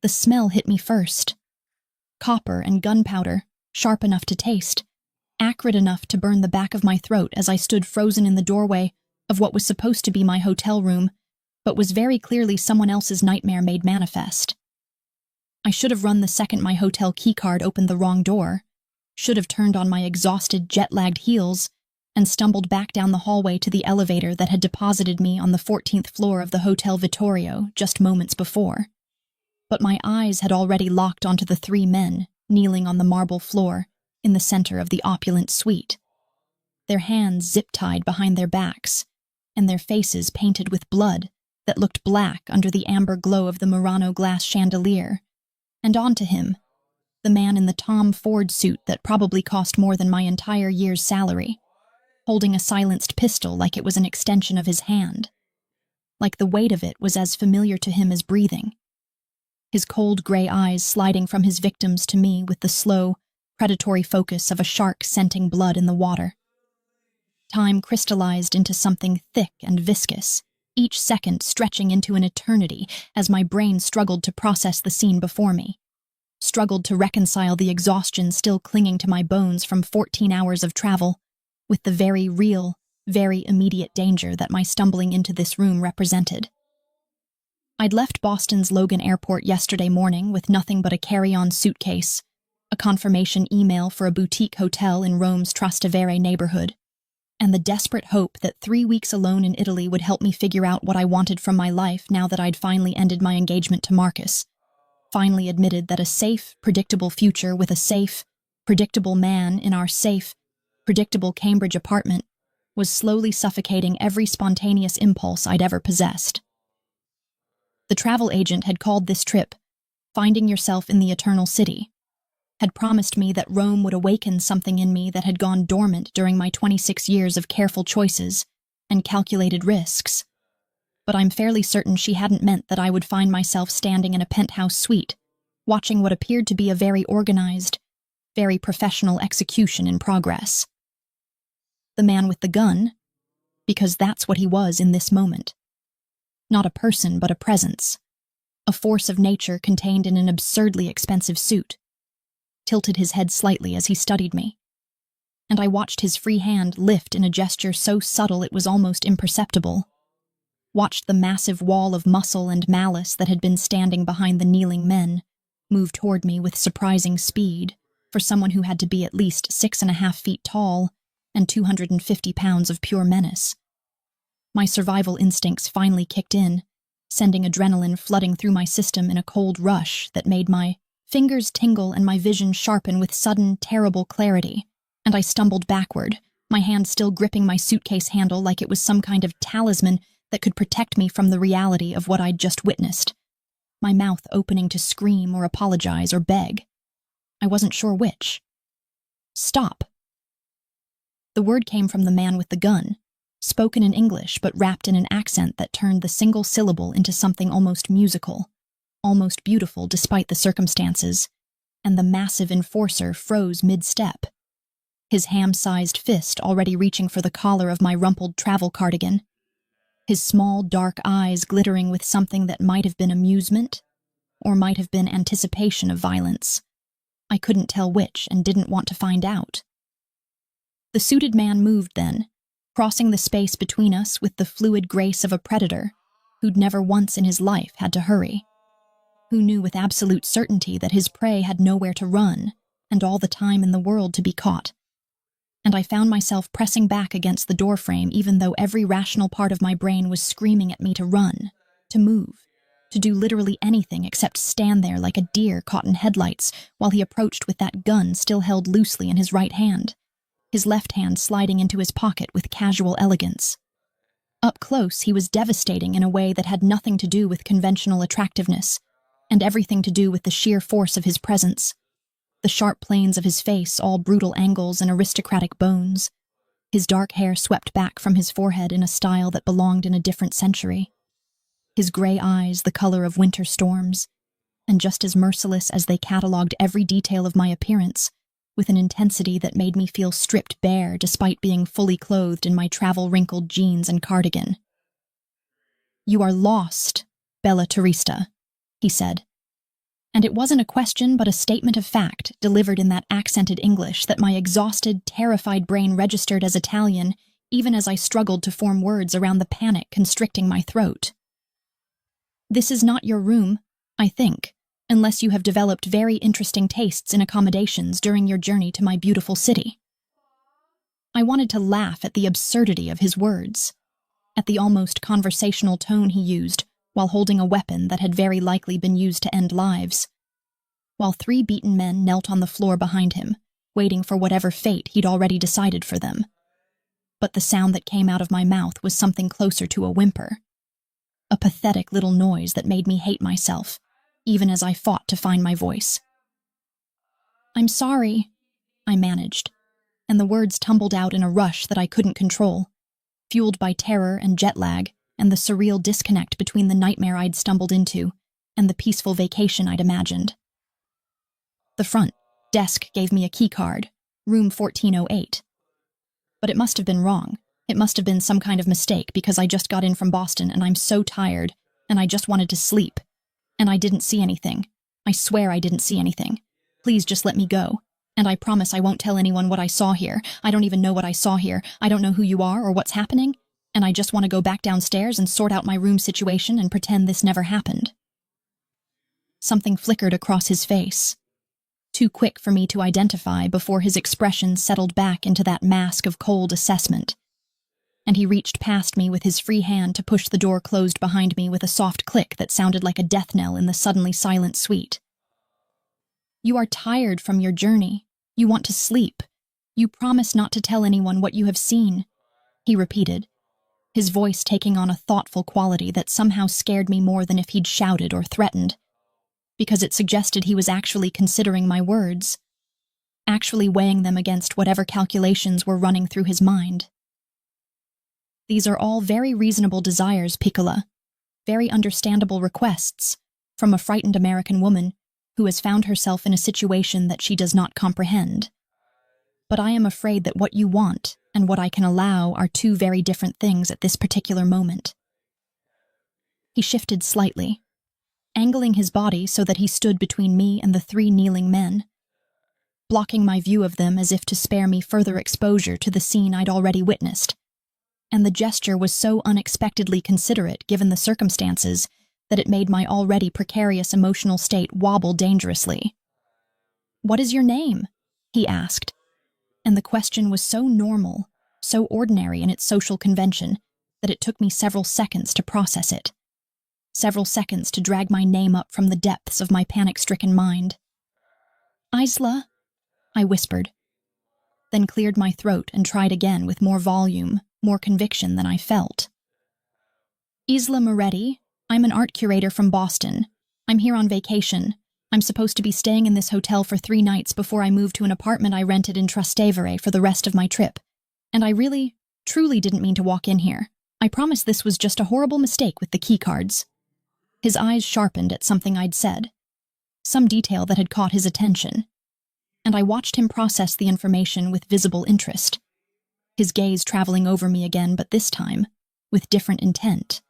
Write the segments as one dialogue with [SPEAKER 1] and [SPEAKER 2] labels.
[SPEAKER 1] The smell hit me first. Copper and gunpowder, sharp enough to taste, acrid enough to burn the back of my throat as I stood frozen in the doorway of what was supposed to be my hotel room, but was very clearly someone else's nightmare made manifest. I should have run the second my hotel keycard opened the wrong door, should have turned on my exhausted, jet-lagged heels, and stumbled back down the hallway to the elevator that had deposited me on the 14th floor of the Hotel Vittorio just moments before. But my eyes had already locked onto the three men kneeling on the marble floor in the center of the opulent suite, their hands zip-tied behind their backs, and their faces painted with blood that looked black under the amber glow of the Murano glass chandelier, and onto him, the man in the Tom Ford suit that probably cost more than my entire year's salary, holding a silenced pistol like it was an extension of his hand, like the weight of it was as familiar to him as breathing. His cold gray eyes sliding from his victims to me with the slow, predatory focus of a shark scenting blood in the water. Time crystallized into something thick and viscous, each second stretching into an eternity as my brain struggled to process the scene before me, struggled to reconcile the exhaustion still clinging to my bones from 14 hours of travel with the very real, very immediate danger that my stumbling into this room represented. I'd left Boston's Logan Airport yesterday morning with nothing but a carry-on suitcase, a confirmation email for a boutique hotel in Rome's Trastevere neighborhood, and the desperate hope that 3 weeks alone in Italy would help me figure out what I wanted from my life now that I'd finally ended my engagement to Marcus, finally admitted that a safe, predictable future with a safe, predictable man in our safe, predictable Cambridge apartment was slowly suffocating every spontaneous impulse I'd ever possessed. The travel agent had called this trip Finding Yourself in the Eternal City, had promised me that Rome would awaken something in me that had gone dormant during my 26 years of careful choices and calculated risks. But I'm fairly certain she hadn't meant that I would find myself standing in a penthouse suite, watching what appeared to be a very organized, very professional execution in progress. The man with the gun, because that's what he was in this moment. Not a person, but a presence, a force of nature contained in an absurdly expensive suit, tilted his head slightly as he studied me, and I watched his free hand lift in a gesture so subtle it was almost imperceptible, watched the massive wall of muscle and malice that had been standing behind the kneeling men move toward me with surprising speed for someone who had to be at least 6.5 feet tall and 250 pounds of pure menace. My survival instincts finally kicked in, sending adrenaline flooding through my system in a cold rush that made my fingers tingle and my vision sharpen with sudden, terrible clarity, and I stumbled backward, my hand still gripping my suitcase handle like it was some kind of talisman that could protect me from the reality of what I'd just witnessed, my mouth opening to scream or apologize or beg. I wasn't sure which. Stop. The word came from the man with the gun, spoken in English but wrapped in an accent that turned the single syllable into something almost musical, almost beautiful despite the circumstances, and the massive enforcer froze mid-step, his ham-sized fist already reaching for the collar of my rumpled travel cardigan, his small, dark eyes glittering with something that might have been amusement or might have been anticipation of violence. I couldn't tell which and didn't want to find out. The suited man moved then, crossing the space between us with the fluid grace of a predator who'd never once in his life had to hurry, who knew with absolute certainty that his prey had nowhere to run and all the time in the world to be caught. And I found myself pressing back against the doorframe even though every rational part of my brain was screaming at me to run, to move, to do literally anything except stand there like a deer caught in headlights while he approached with that gun still held loosely in his right hand, his left hand sliding into his pocket with casual elegance. Up close, he was devastating in a way that had nothing to do with conventional attractiveness, and everything to do with the sheer force of his presence. The sharp planes of his face, all brutal angles and aristocratic bones. His dark hair swept back from his forehead in a style that belonged in a different century. His gray eyes the color of winter storms, and just as merciless as they catalogued every detail of my appearance, with an intensity that made me feel stripped bare despite being fully clothed in my travel-wrinkled jeans and cardigan. "You are lost, Bella Turista," he said. And it wasn't a question but a statement of fact delivered in that accented English that my exhausted, terrified brain registered as Italian even as I struggled to form words around the panic constricting my throat. This is not your room, I think, unless you have developed very interesting tastes in accommodations during your journey to my beautiful city. I wanted to laugh at the absurdity of his words, at the almost conversational tone he used while holding a weapon that had very likely been used to end lives, while 3 beaten men knelt on the floor behind him, waiting for whatever fate he'd already decided for them. But the sound that came out of my mouth was something closer to a whimper, a pathetic little noise that made me hate myself, even as I fought to find my voice. "I'm sorry," I managed, and the words tumbled out in a rush that I couldn't control, fueled by terror and jet lag and the surreal disconnect between the nightmare I'd stumbled into and the peaceful vacation I'd imagined. The front desk gave me a key card, room 1408. But it must have been wrong. It must have been some kind of mistake because I just got in from Boston and I'm so tired and I just wanted to sleep. And I didn't see anything. I swear I didn't see anything. Please just let me go. And I promise I won't tell anyone what I saw here. I don't even know what I saw here. I don't know who you are or what's happening. And I just want to go back downstairs and sort out my room situation and pretend this never happened. Something flickered across his face, too quick for me to identify before his expression settled back into that mask of cold assessment. And he reached past me with his free hand to push the door closed behind me with a soft click that sounded like a death knell in the suddenly silent suite. "You are tired from your journey. You want to sleep. You promise not to tell anyone what you have seen," he repeated, his voice taking on a thoughtful quality that somehow scared me more than if he'd shouted or threatened, because it suggested he was actually considering my words, actually weighing them against whatever calculations were running through his mind. "These are all very reasonable desires, Piccola, very understandable requests from a frightened American woman who has found herself in a situation that she does not comprehend. But I am afraid that what you want and what I can allow are 2 very different things at this particular moment." He shifted slightly, angling his body so that he stood between me and the 3 kneeling men, blocking my view of them as if to spare me further exposure to the scene I'd already witnessed. And the gesture was so unexpectedly considerate given the circumstances that it made my already precarious emotional state wobble dangerously. "What is your name?" he asked, and the question was so normal, so ordinary in its social convention, that it took me several seconds to process it. Several seconds to drag my name up from the depths of my panic-stricken mind. "Isla," I whispered, then cleared my throat and tried again with more volume, more conviction than I felt. "Isla Moretti. I'm an art curator from Boston. I'm here on vacation. I'm supposed to be staying in this hotel for 3 nights before I move to an apartment I rented in Trastevere for the rest of my trip. And I really, truly didn't mean to walk in here. I promise this was just a horrible mistake with the key cards." His eyes sharpened at something I'd said, some detail that had caught his attention, and I watched him process the information with visible interest, his gaze traveling over me again, but this time with different intent,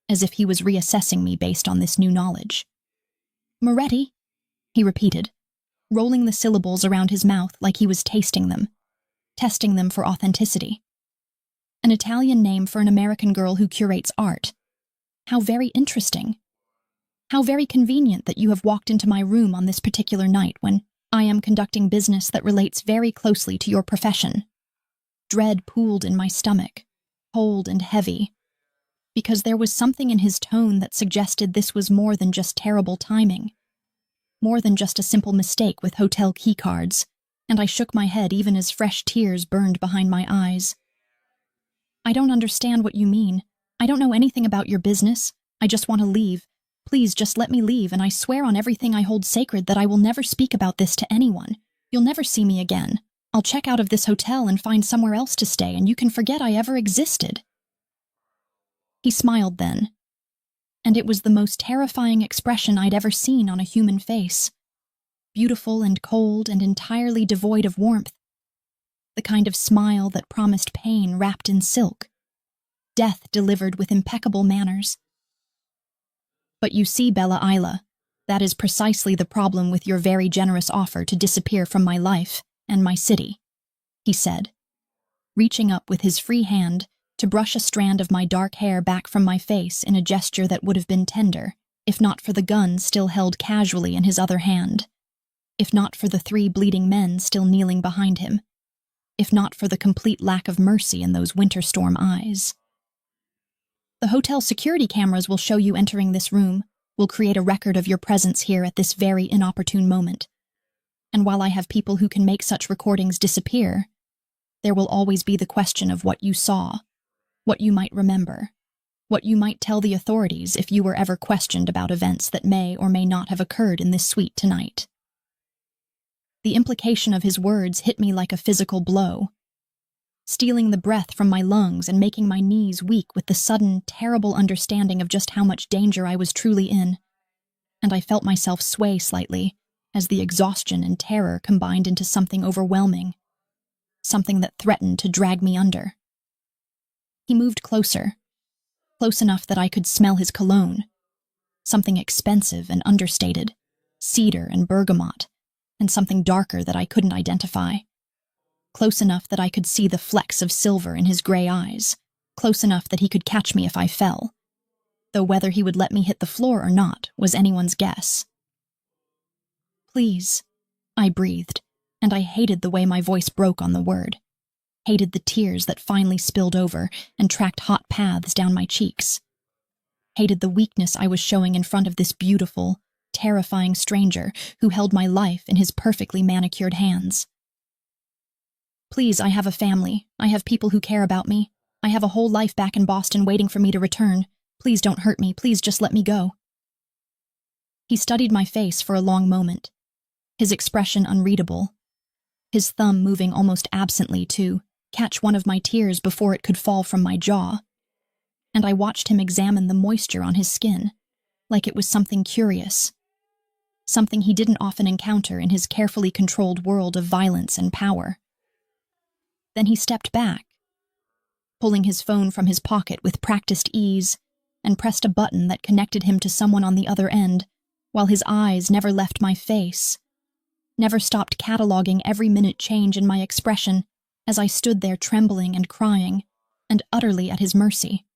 [SPEAKER 1] as if he was reassessing me based on this new knowledge. "Moretti," he repeated, rolling the syllables around his mouth like he was tasting them, testing them for authenticity. "An Italian name for an American girl who curates art. How very interesting. How very convenient that you have walked into my room on this particular night when I am conducting business that relates very closely to your profession." Dread pooled in my stomach, cold and heavy, because there was something in his tone that suggested this was more than just terrible timing, more than just a simple mistake with hotel keycards, and I shook my head even as fresh tears burned behind my eyes. "I don't understand what you mean. I don't know anything about your business. I just want to leave. Please just let me leave, and I swear on everything I hold sacred that I will never speak about this to anyone. You'll never see me again. I'll check out of this hotel and find somewhere else to stay, and you can forget I ever existed." He smiled then, and it was the most terrifying expression I'd ever seen on a human face. Beautiful and cold and entirely devoid of warmth. The kind of smile that promised pain wrapped in silk. Death delivered with impeccable manners. "But you see, Bella Isla, That is precisely the problem with your very generous offer to disappear from my life and my city, he said, reaching up with his free hand to brush a strand of my dark hair back from my face in a gesture that would have been tender, if not for the gun still held casually in his other hand, if not for the 3 bleeding men still kneeling behind him, if not for the complete lack of mercy in those winter storm eyes. The hotel security cameras will show you entering this room, will create a record of your presence here at this very inopportune moment. And while I have people who can make such recordings disappear, there will always be the question of what you saw, what you might remember, what you might tell the authorities if you were ever questioned about events that may or may not have occurred in this suite tonight. The implication of his words hit me like a physical blow, stealing the breath from my lungs and making my knees weak with the sudden, terrible understanding of just how much danger I was truly in, and I felt myself sway slightly as the exhaustion and terror combined into something overwhelming, something that threatened to drag me under. He moved closer, close enough that I could smell his cologne, something expensive and understated, cedar and bergamot, and something darker that I couldn't identify. Close enough that I could see the flecks of silver in his gray eyes, close enough that he could catch me if I fell, though whether he would let me hit the floor or not was anyone's guess. "Please," I breathed, and I hated the way my voice broke on the word, hated the tears that finally spilled over and tracked hot paths down my cheeks, hated the weakness I was showing in front of this beautiful, terrifying stranger who held my life in his perfectly manicured hands. "Please, I have a family. I have people who care about me. I have a whole life back in Boston waiting for me to return. Please don't hurt me. Please just let me go." He studied my face for a long moment, his expression unreadable, his thumb moving almost absently to catch one of my tears before it could fall from my jaw, and I watched him examine the moisture on his skin, like it was something curious, something he didn't often encounter in his carefully controlled world of violence and power. Then he stepped back, pulling his phone from his pocket with practiced ease, and pressed a button that connected him to someone on the other end, while his eyes never left my face, never stopped cataloging every minute change in my expression as I stood there trembling and crying, and utterly at his mercy.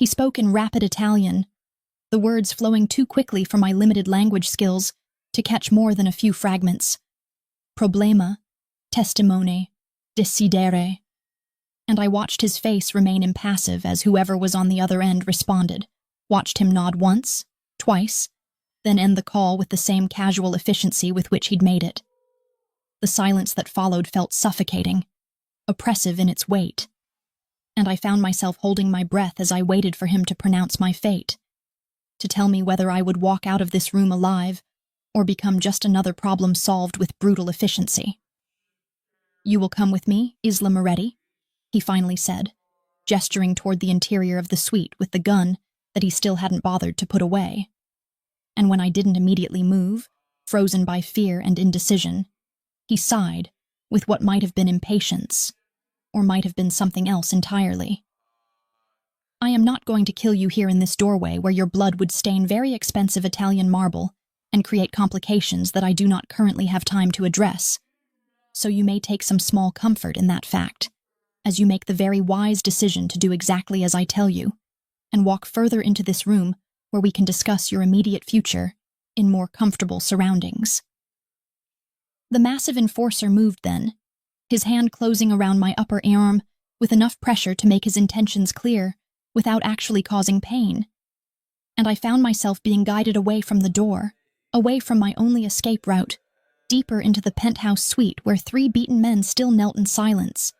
[SPEAKER 1] He spoke in rapid Italian, the words flowing too quickly for my limited language skills to catch more than a few fragments. Problema, testimone, decidere. And I watched his face remain impassive as whoever was on the other end responded, watched him nod once, twice, then end the call with the same casual efficiency with which he'd made it. The silence that followed felt suffocating, oppressive in its weight, and I found myself holding my breath as I waited for him to pronounce my fate, to tell me whether I would walk out of this room alive or become just another problem solved with brutal efficiency. "You will come with me, Isla Moretti," he finally said, gesturing toward the interior of the suite with the gun that he still hadn't bothered to put away. And when I didn't immediately move, frozen by fear and indecision, he sighed with what might have been impatience, or might have been something else entirely. "I am not going to kill you here in this doorway where your blood would stain very expensive Italian marble and create complications that I do not currently have time to address, so you may take some small comfort in that fact, as you make the very wise decision to do exactly as I tell you, and walk further into this room where we can discuss your immediate future in more comfortable surroundings." The massive enforcer moved then, his hand closing around my upper arm with enough pressure to make his intentions clear without actually causing pain, and I found myself being guided away from the door, away from my only escape route, deeper into the penthouse suite where 3 beaten men still knelt in silence,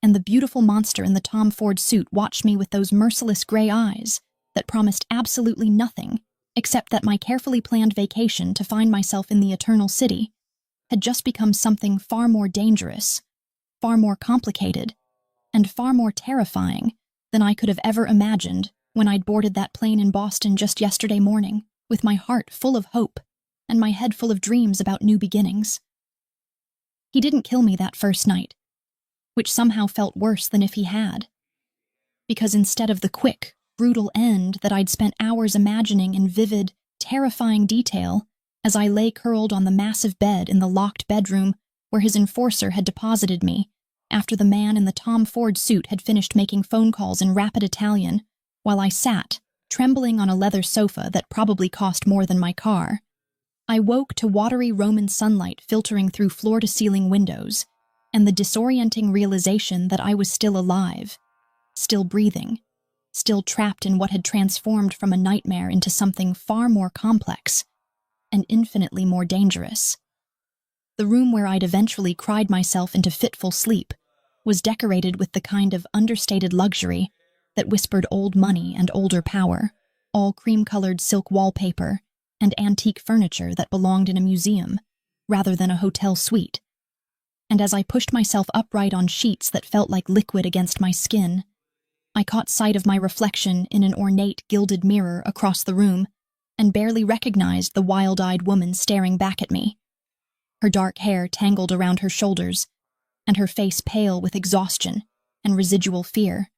[SPEAKER 1] and the beautiful monster in the Tom Ford suit watched me with those merciless gray eyes that promised absolutely nothing except that my carefully planned vacation to find myself in the Eternal City had just become something far more dangerous, far more complicated, and far more terrifying than I could have ever imagined when I'd boarded that plane in Boston just yesterday morning, with my heart full of hope and my head full of dreams about new beginnings. He didn't kill me that first night, which somehow felt worse than if he had, because instead of the quick, brutal end that I'd spent hours imagining in vivid, terrifying detail as I lay curled on the massive bed in the locked bedroom where his enforcer had deposited me after the man in the Tom Ford suit had finished making phone calls in rapid Italian while I sat, trembling on a leather sofa that probably cost more than my car. I woke to watery Roman sunlight filtering through floor-to-ceiling windows and the disorienting realization that I was still alive, still breathing, still trapped in what had transformed from a nightmare into something far more complex and infinitely more dangerous. The room where I'd eventually cried myself into fitful sleep was decorated with the kind of understated luxury that whispered old money and older power, all cream-colored silk wallpaper and antique furniture that belonged in a museum rather than a hotel suite. And as I pushed myself upright on sheets that felt like liquid against my skin, I caught sight of my reflection in an ornate gilded mirror across the room and barely recognized the wild-eyed woman staring back at me, her dark hair tangled around her shoulders and her face pale with exhaustion and residual fear.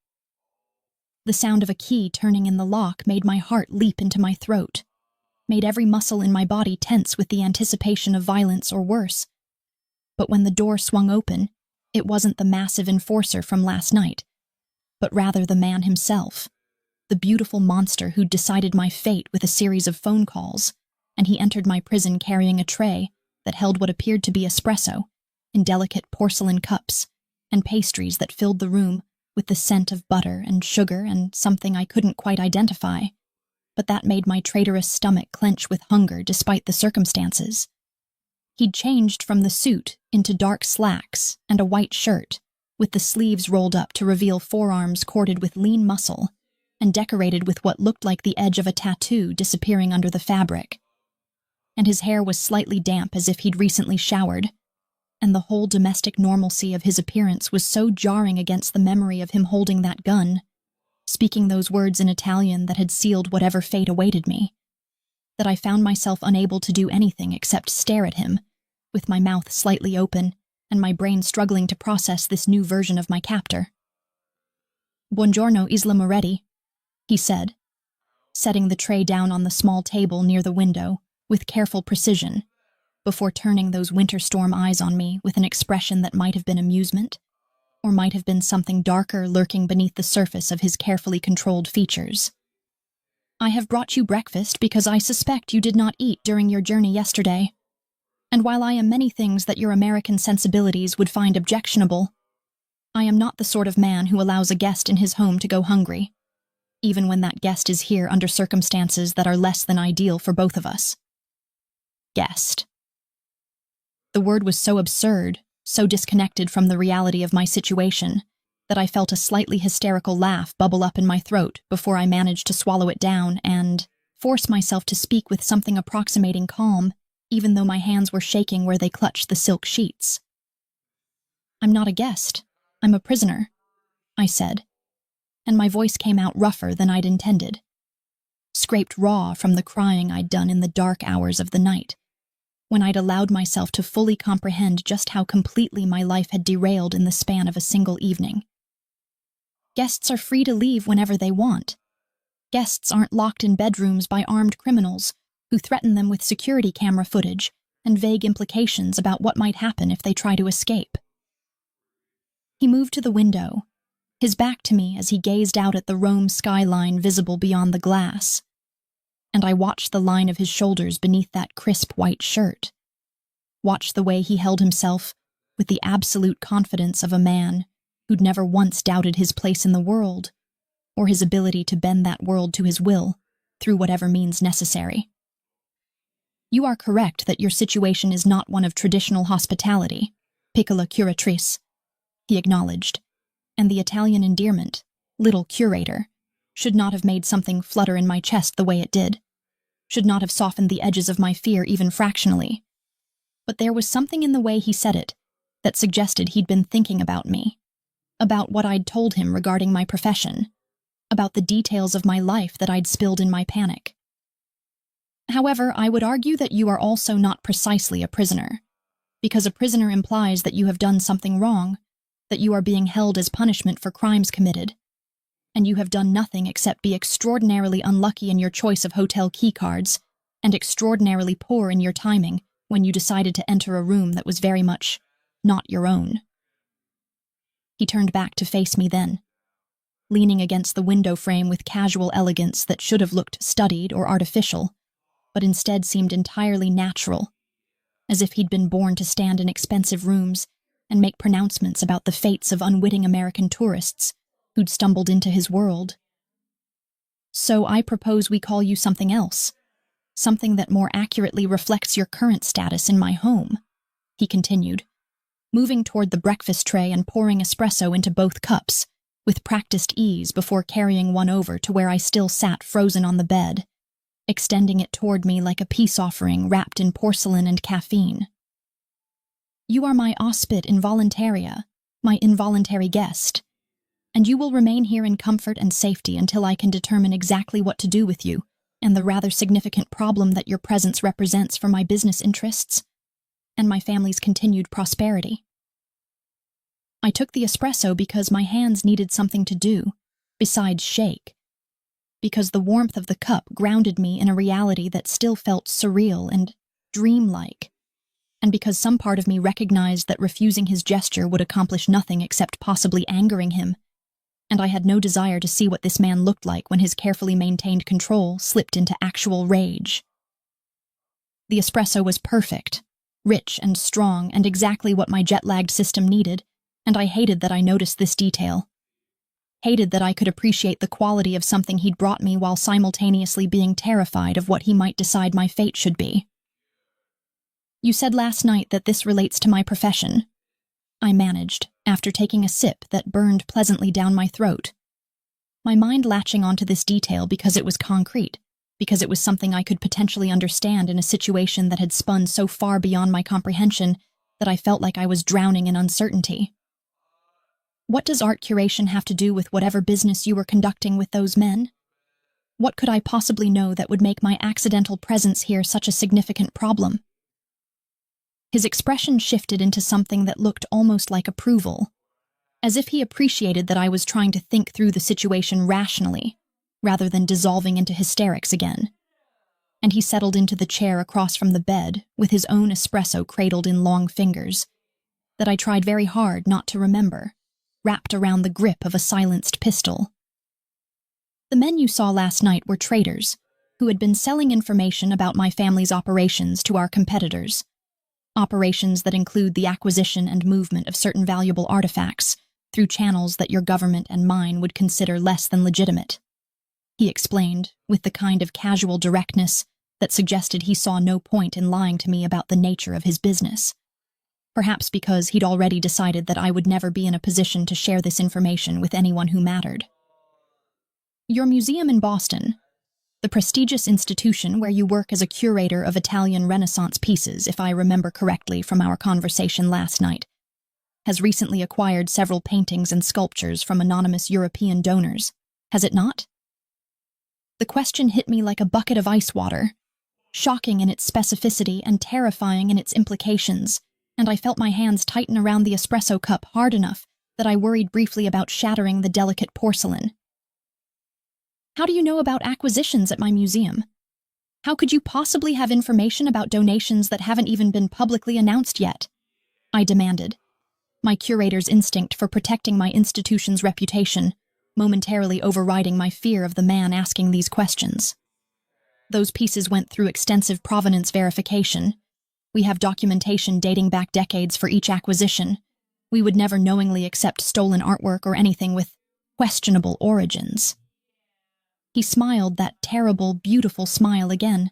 [SPEAKER 1] The sound of a key turning in the lock made my heart leap into my throat, made every muscle in my body tense with the anticipation of violence or worse. But when the door swung open, it wasn't the massive enforcer from last night, but rather the man himself, the beautiful monster who'd decided my fate with a series of phone calls, and he entered my prison carrying a tray that held what appeared to be espresso in delicate porcelain cups and pastries that filled the room with the scent of butter and sugar and something I couldn't quite identify, but that made my traitorous stomach clench with hunger despite the circumstances. He'd changed from the suit into dark slacks and a white shirt, with the sleeves rolled up to reveal forearms corded with lean muscle and decorated with what looked like the edge of a tattoo disappearing under the fabric. And his hair was slightly damp as if he'd recently showered, and the whole domestic normalcy of his appearance was so jarring against the memory of him holding that gun, speaking those words in Italian that had sealed whatever fate awaited me, that I found myself unable to do anything except stare at him, with my mouth slightly open and my brain struggling to process this new version of my captor. "Buongiorno, Isla Moretti," he said, setting the tray down on the small table near the window with careful precision, before turning those winter storm eyes on me with an expression that might have been amusement, or might have been something darker lurking beneath the surface of his carefully controlled features. "I have brought you breakfast because I suspect you did not eat during your journey yesterday. And while I am many things that your American sensibilities would find objectionable, I am not the sort of man who allows a guest in his home to go hungry, even when that guest is here under circumstances that are less than ideal for both of us." Guest. The word was so absurd, so disconnected from the reality of my situation, that I felt a slightly hysterical laugh bubble up in my throat before I managed to swallow it down and force myself to speak with something approximating calm, even though my hands were shaking where they clutched the silk sheets. "I'm not a guest. I'm a prisoner," I said, and my voice came out rougher than I'd intended, scraped raw from the crying I'd done in the dark hours of the night, when I'd allowed myself to fully comprehend just how completely my life had derailed in the span of a single evening. Guests are free to leave whenever they want. Guests aren't locked in bedrooms by armed criminals who threaten them with security camera footage and vague implications about what might happen if they try to escape. He moved to the window, his back to me as he gazed out at the Rome skyline visible beyond the glass, and I watched the line of his shoulders beneath that crisp white shirt, watched the way he held himself with the absolute confidence of a man who'd never once doubted his place in the world, or his ability to bend that world to his will through whatever means necessary. "You are correct that your situation is not one of traditional hospitality, piccola curatrice," he acknowledged, and the Italian endearment, little curator, should not have made something flutter in my chest the way it did, should not have softened the edges of my fear even fractionally. But there was something in the way he said it that suggested he'd been thinking about me, about what I'd told him regarding my profession, about the details of my life that I'd spilled in my panic. "However, I would argue that you are also not precisely a prisoner, because a prisoner implies that you have done something wrong, that you are being held as punishment for crimes committed, and you have done nothing except be extraordinarily unlucky in your choice of hotel keycards and extraordinarily poor in your timing when you decided to enter a room that was very much not your own. He turned back to face me then, leaning against the window frame with casual elegance that should have looked studied or artificial, but instead seemed entirely natural, as if he'd been born to stand in expensive rooms and make pronouncements about the fates of unwitting American tourists who'd stumbled into his world. So I propose we call you something else, something that more accurately reflects your current status in my home, he continued, moving toward the breakfast tray and pouring espresso into both cups, with practiced ease before carrying one over to where I still sat frozen on the bed, extending it toward me like a peace offering wrapped in porcelain and caffeine. You are my ospit involuntaria, my involuntary guest, and you will remain here in comfort and safety until I can determine exactly what to do with you and the rather significant problem that your presence represents for my business interests and my family's continued prosperity. I took the espresso because my hands needed something to do, besides shake, because the warmth of the cup grounded me in a reality that still felt surreal and dreamlike, and because some part of me recognized that refusing his gesture would accomplish nothing except possibly angering him, and I had no desire to see what this man looked like when his carefully maintained control slipped into actual rage. The espresso was perfect, rich and strong, and exactly what my jet-lagged system needed, and I hated that I noticed this detail. Hated that I could appreciate the quality of something he'd brought me while simultaneously being terrified of what he might decide my fate should be. You said last night that this relates to my profession, I managed, after taking a sip that burned pleasantly down my throat. My mind latching onto this detail because it was concrete, because it was something I could potentially understand in a situation that had spun so far beyond my comprehension that I felt like I was drowning in uncertainty. What does art curation have to do with whatever business you were conducting with those men? What could I possibly know that would make my accidental presence here such a significant problem? His expression shifted into something that looked almost like approval, as if he appreciated that I was trying to think through the situation rationally, rather than dissolving into hysterics again. And he settled into the chair across from the bed with his own espresso cradled in long fingers, that I tried very hard not to remember, wrapped around the grip of a silenced pistol. The men you saw last night were traders who had been selling information about my family's operations to our competitors, operations that include the acquisition and movement of certain valuable artifacts through channels that your government and mine would consider less than legitimate, he explained with the kind of casual directness that suggested he saw no point in lying to me about the nature of his business. Perhaps because he'd already decided that I would never be in a position to share this information with anyone who mattered. Your museum in Boston, the prestigious institution where you work as a curator of Italian Renaissance pieces, if I remember correctly from our conversation last night, has recently acquired several paintings and sculptures from anonymous European donors, has it not? The question hit me like a bucket of ice water, shocking in its specificity and terrifying in its implications, and I felt my hands tighten around the espresso cup hard enough that I worried briefly about shattering the delicate porcelain. How do you know about acquisitions at my museum? How could you possibly have information about donations that haven't even been publicly announced yet? I demanded, my curator's instinct for protecting my institution's reputation momentarily overriding my fear of the man asking these questions. Those pieces went through extensive provenance verification. We have documentation dating back decades for each acquisition. We would never knowingly accept stolen artwork or anything with questionable origins. He smiled that terrible, beautiful smile again,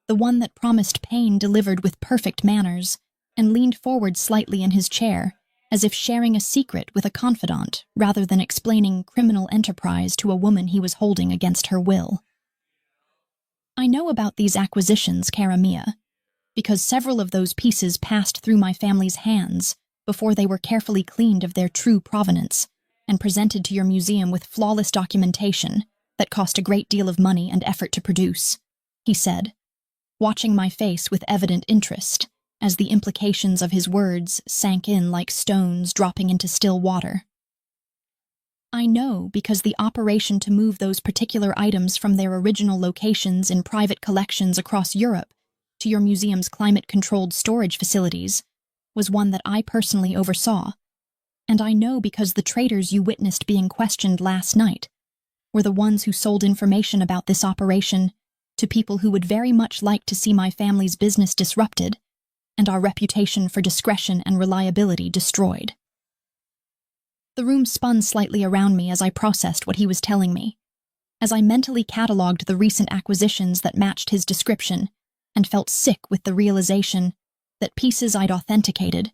[SPEAKER 1] the one that promised pain delivered with perfect manners, and leaned forward slightly in his chair, as if sharing a secret with a confidant rather than explaining criminal enterprise to a woman he was holding against her will. I know about these acquisitions, cara mia, because several of those pieces passed through my family's hands before they were carefully cleaned of their true provenance and presented to your museum with flawless documentation that cost a great deal of money and effort to produce, he said, watching my face with evident interest as the implications of his words sank in like stones dropping into still water. I know because the operation to move those particular items from their original locations in private collections across Europe to your museum's climate-controlled storage facilities was one that I personally oversaw. And I know because the traders you witnessed being questioned last night were the ones who sold information about this operation to people who would very much like to see my family's business disrupted and our reputation for discretion and reliability destroyed. The room spun slightly around me as I processed what he was telling me, as I mentally catalogued the recent acquisitions that matched his description and felt sick with the realization that pieces I'd authenticated,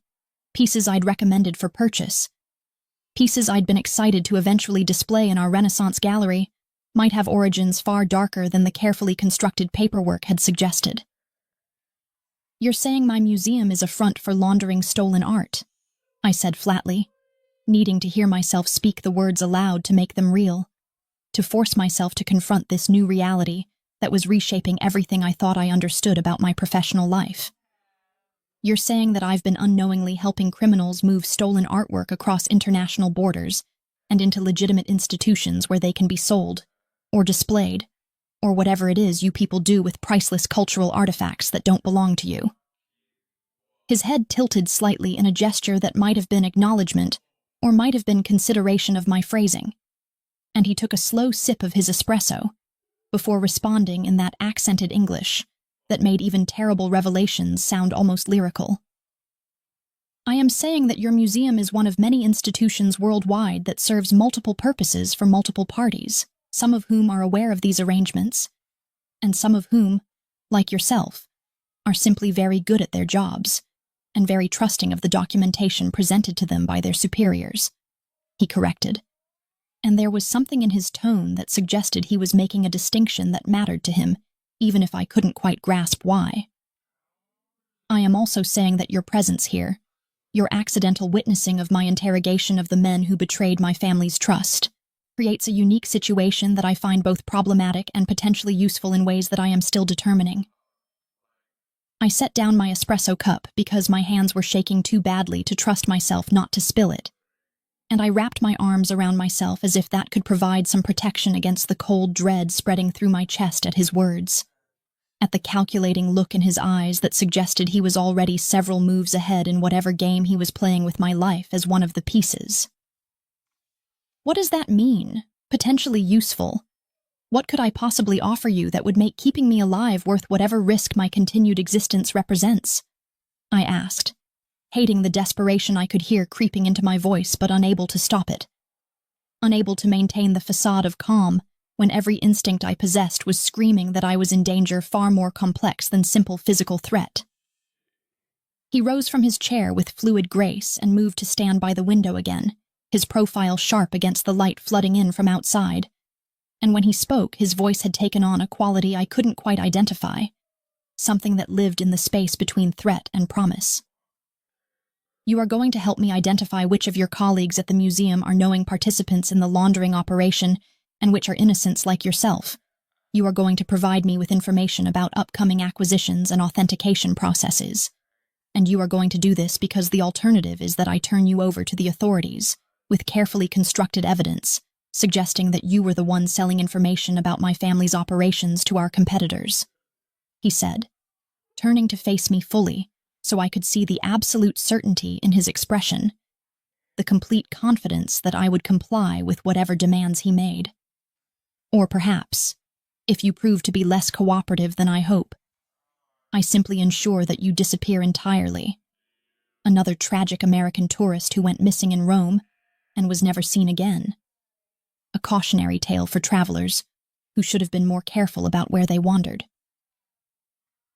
[SPEAKER 1] pieces I'd recommended for purchase, pieces I'd been excited to eventually display in our Renaissance gallery might have origins far darker than the carefully constructed paperwork had suggested. "You're saying my museum is a front for laundering stolen art," I said flatly, needing to hear myself speak the words aloud to make them real, to force myself to confront this new reality that was reshaping everything I thought I understood about my professional life. "You're saying that I've been unknowingly helping criminals move stolen artwork across international borders and into legitimate institutions where they can be sold, or displayed, or whatever it is you people do with priceless cultural artifacts that don't belong to you." His head tilted slightly in a gesture that might have been acknowledgement or might have been consideration of my phrasing, and he took a slow sip of his espresso before responding in that accented English that made even terrible revelations sound almost lyrical. "I am saying that your museum is one of many institutions worldwide that serves multiple purposes for multiple parties, some of whom are aware of these arrangements, and some of whom, like yourself, are simply very good at their jobs and very trusting of the documentation presented to them by their superiors," he corrected. And there was something in his tone that suggested he was making a distinction that mattered to him, even if I couldn't quite grasp why. "I am also saying that your presence here, your accidental witnessing of my interrogation of the men who betrayed my family's trust, creates a unique situation that I find both problematic and potentially useful in ways that I am still determining." I set down my espresso cup because my hands were shaking too badly to trust myself not to spill it, and I wrapped my arms around myself as if that could provide some protection against the cold dread spreading through my chest at his words, at the calculating look in his eyes that suggested he was already several moves ahead in whatever game he was playing with my life as one of the pieces. "What does that mean? Potentially useful? What could I possibly offer you that would make keeping me alive worth whatever risk my continued existence represents?" I asked, hating the desperation I could hear creeping into my voice but unable to stop it. Unable to maintain the facade of calm when every instinct I possessed was screaming that I was in danger far more complex than simple physical threat. He rose from his chair with fluid grace and moved to stand by the window again, his profile sharp against the light flooding in from outside. And when he spoke, his voice had taken on a quality I couldn't quite identify, something that lived in the space between threat and promise. "You are going to help me identify which of your colleagues at the museum are knowing participants in the laundering operation and which are innocents like yourself. You are going to provide me with information about upcoming acquisitions and authentication processes. And you are going to do this because the alternative is that I turn you over to the authorities with carefully constructed evidence, suggesting that you were the one selling information about my family's operations to our competitors," he said, turning to face me fully so I could see the absolute certainty in his expression, the complete confidence that I would comply with whatever demands he made. "Or perhaps, if you prove to be less cooperative than I hope, I simply ensure that you disappear entirely. Another tragic American tourist who went missing in Rome and was never seen again. A cautionary tale for travelers who should have been more careful about where they wandered."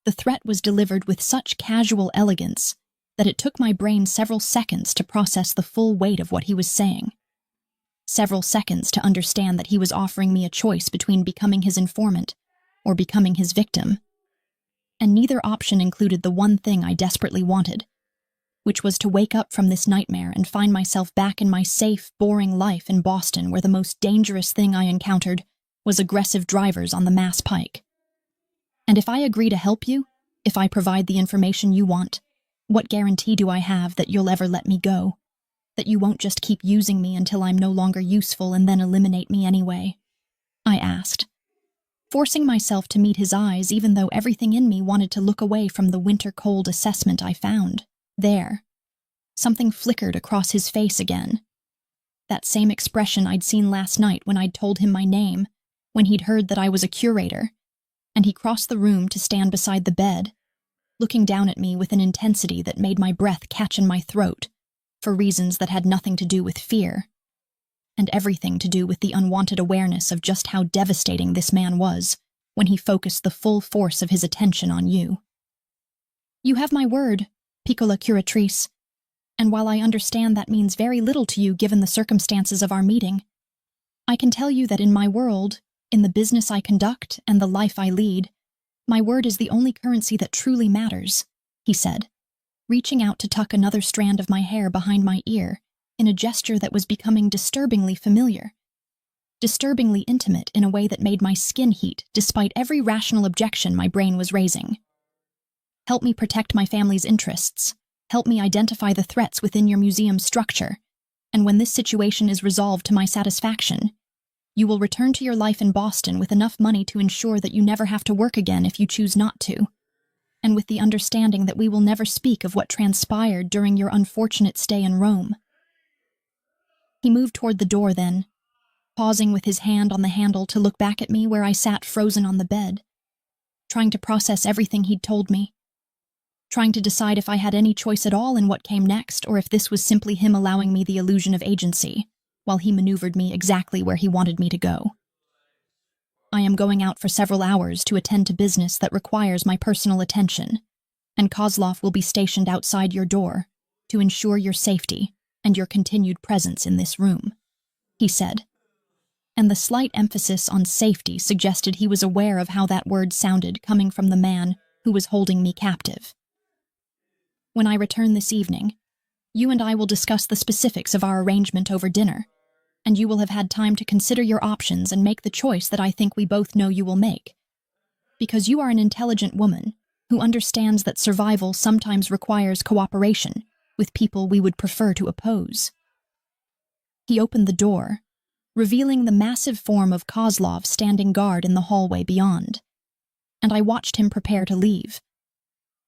[SPEAKER 1] The threat was delivered with such casual elegance that it took my brain several seconds to process the full weight of what he was saying. Several seconds to understand that he was offering me a choice between becoming his informant or becoming his victim. And neither option included the one thing I desperately wanted, which was to wake up from this nightmare and find myself back in my safe, boring life in Boston, where the most dangerous thing I encountered was aggressive drivers on the Mass Pike. And if I agree to help you, if I provide the information you want, what guarantee do I have that you'll ever let me go? That you won't just keep using me until I'm no longer useful and then eliminate me anyway? I asked, forcing myself to meet his eyes even though everything in me wanted to look away from the winter-cold assessment I found. There. Something flickered across his face again. That same expression I'd seen last night when I'd told him my name, when he'd heard that I was a curator, and he crossed the room to stand beside the bed, looking down at me with an intensity that made my breath catch in my throat, for reasons that had nothing to do with fear, and everything to do with the unwanted awareness of just how devastating this man was when he focused the full force of his attention on you. You have my word, Piccola Curatrice, and while I understand that means very little to you given the circumstances of our meeting, I can tell you that in my world, in the business I conduct and the life I lead, my word is the only currency that truly matters, he said, reaching out to tuck another strand of my hair behind my ear in a gesture that was becoming disturbingly familiar, disturbingly intimate in a way that made my skin heat despite every rational objection my brain was raising. Help me protect my family's interests. Help me identify the threats within your museum's structure, and when this situation is resolved to my satisfaction, you will return to your life in Boston with enough money to ensure that you never have to work again if you choose not to, and with the understanding that we will never speak of what transpired during your unfortunate stay in Rome. He moved toward the door then, pausing with his hand on the handle to look back at me where I sat frozen on the bed, trying to process everything he'd told me, trying to decide if I had any choice at all in what came next or if this was simply him allowing me the illusion of agency, while he maneuvered me exactly where he wanted me to go. I am going out for several hours to attend to business that requires my personal attention, and Kozlov will be stationed outside your door to ensure your safety and your continued presence in this room, he said, and the slight emphasis on safety suggested he was aware of how that word sounded coming from the man who was holding me captive. When I return this evening, you and I will discuss the specifics of our arrangement over dinner, and you will have had time to consider your options and make the choice that I think we both know you will make. Because you are an intelligent woman who understands that survival sometimes requires cooperation with people we would prefer to oppose. He opened the door, revealing the massive form of Kozlov standing guard in the hallway beyond, and I watched him prepare to leave.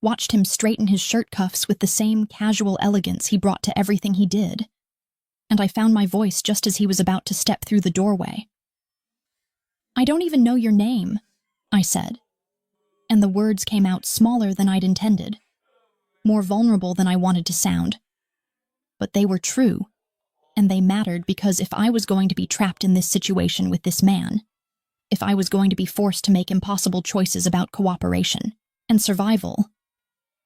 [SPEAKER 1] Watched him straighten his shirt cuffs with the same casual elegance he brought to everything he did, and I found my voice just as he was about to step through the doorway. I don't even know your name, I said, and the words came out smaller than I'd intended, more vulnerable than I wanted to sound. But they were true, and they mattered because if I was going to be trapped in this situation with this man, if I was going to be forced to make impossible choices about cooperation and survival,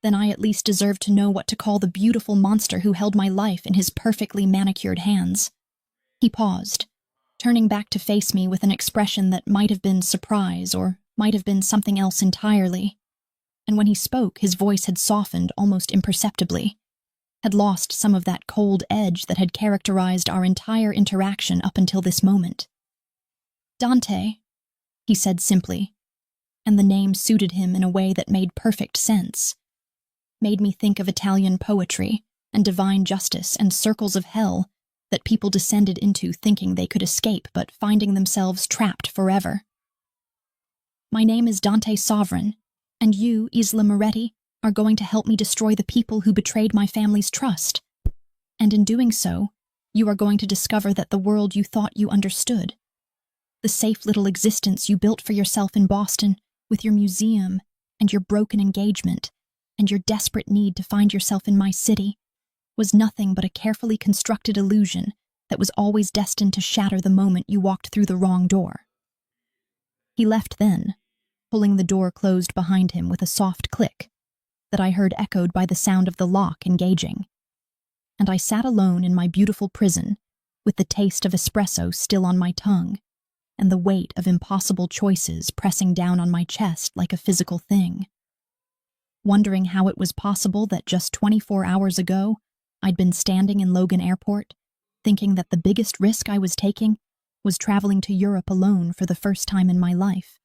[SPEAKER 1] then I at least deserved to know what to call the beautiful monster who held my life in his perfectly manicured hands. He paused, turning back to face me with an expression that might have been surprise or might have been something else entirely. And when he spoke, his voice had softened almost imperceptibly, had lost some of that cold edge that had characterized our entire interaction up until this moment. Dante, he said simply, and the name suited him in a way that made perfect sense. Made me think of Italian poetry and divine justice and circles of hell that people descended into thinking they could escape but finding themselves trapped forever. My name is Dante Sovereign, and you, Isla Moretti, are going to help me destroy the people who betrayed my family's trust. And in doing so, you are going to discover that the world you thought you understood, the safe little existence you built for yourself in Boston with your museum and your broken engagement, and your desperate need to find yourself in my city, was nothing but a carefully constructed illusion that was always destined to shatter the moment you walked through the wrong door. He left then, pulling the door closed behind him with a soft click that I heard echoed by the sound of the lock engaging, and I sat alone in my beautiful prison with the taste of espresso still on my tongue and the weight of impossible choices pressing down on my chest like a physical thing, wondering how it was possible that just 24 hours ago I'd been standing in Logan Airport, thinking that the biggest risk I was taking was traveling to Europe alone for the first time in my life,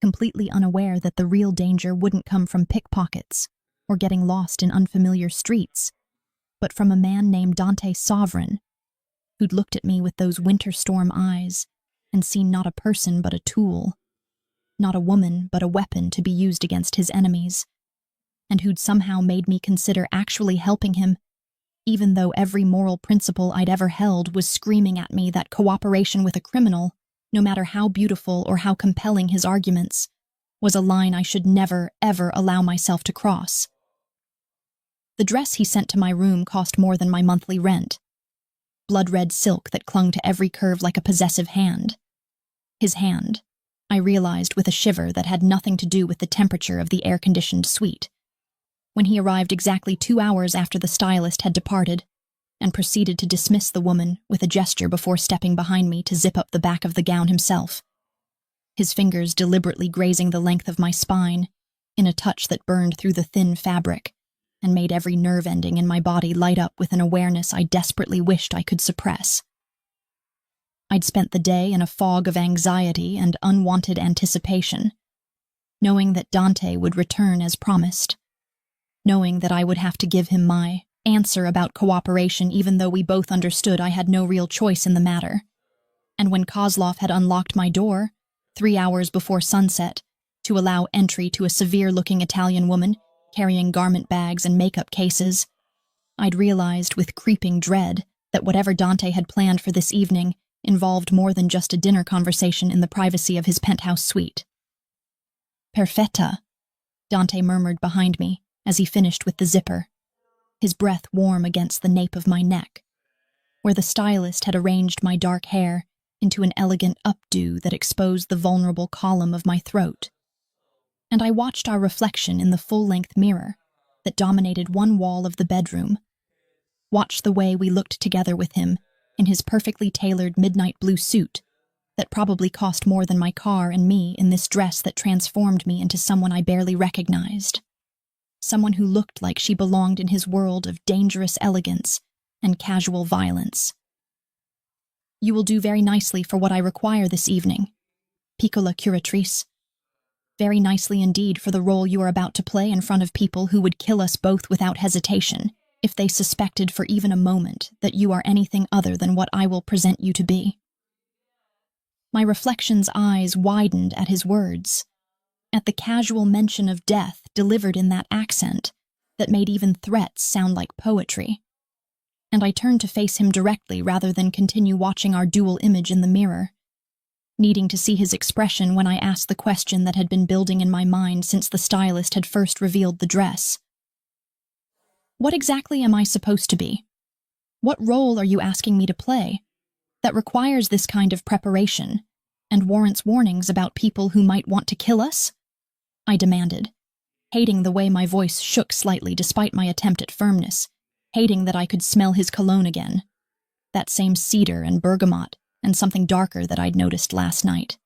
[SPEAKER 1] completely unaware that the real danger wouldn't come from pickpockets or getting lost in unfamiliar streets, but from a man named Dante Sovereign, who'd looked at me with those winter storm eyes and seen not a person but a tool, not a woman but a weapon to be used against his enemies, and who'd somehow made me consider actually helping him, even though every moral principle I'd ever held was screaming at me that cooperation with a criminal, no matter how beautiful or how compelling his arguments, was a line I should never, ever allow myself to cross. The dress he sent to my room cost more than my monthly rent. Blood-red silk that clung to every curve like a possessive hand. His hand, I realized with a shiver that had nothing to do with the temperature of the air-conditioned suite. When he arrived exactly 2 hours after the stylist had departed, and proceeded to dismiss the woman with a gesture before stepping behind me to zip up the back of the gown himself, his fingers deliberately grazing the length of my spine in a touch that burned through the thin fabric and made every nerve ending in my body light up with an awareness I desperately wished I could suppress. I'd spent the day in a fog of anxiety and unwanted anticipation, knowing that Dante would return as promised, knowing that I would have to give him my answer about cooperation even though we both understood I had no real choice in the matter. And when Kozlov had unlocked my door, 3 hours before sunset, to allow entry to a severe-looking Italian woman carrying garment bags and makeup cases, I'd realized with creeping dread that whatever Dante had planned for this evening involved more than just a dinner conversation in the privacy of his penthouse suite. Perfetta, Dante murmured behind me as he finished with the zipper, his breath warm against the nape of my neck, where the stylist had arranged my dark hair into an elegant updo that exposed the vulnerable column of my throat. And I watched our reflection in the full-length mirror that dominated one wall of the bedroom, watched the way we looked together with him in his perfectly tailored midnight blue suit that probably cost more than my car and me in this dress that transformed me into someone I barely recognized, someone who looked like she belonged in his world of dangerous elegance and casual violence. You will do very nicely for what I require this evening, piccola curatrice. Very nicely indeed for the role you are about to play in front of people who would kill us both without hesitation if they suspected for even a moment that you are anything other than what I will present you to be. My reflection's eyes widened at his words, at the casual mention of death delivered in that accent that made even threats sound like poetry. And I turned to face him directly rather than continue watching our dual image in the mirror, needing to see his expression when I asked the question that had been building in my mind since the stylist had first revealed the dress. What exactly am I supposed to be? What role are you asking me to play that requires this kind of preparation and warrants warnings about people who might want to kill us? I demanded, hating the way my voice shook slightly despite my attempt at firmness, hating that I could smell his cologne again, that same cedar and bergamot and something darker that I'd noticed last night,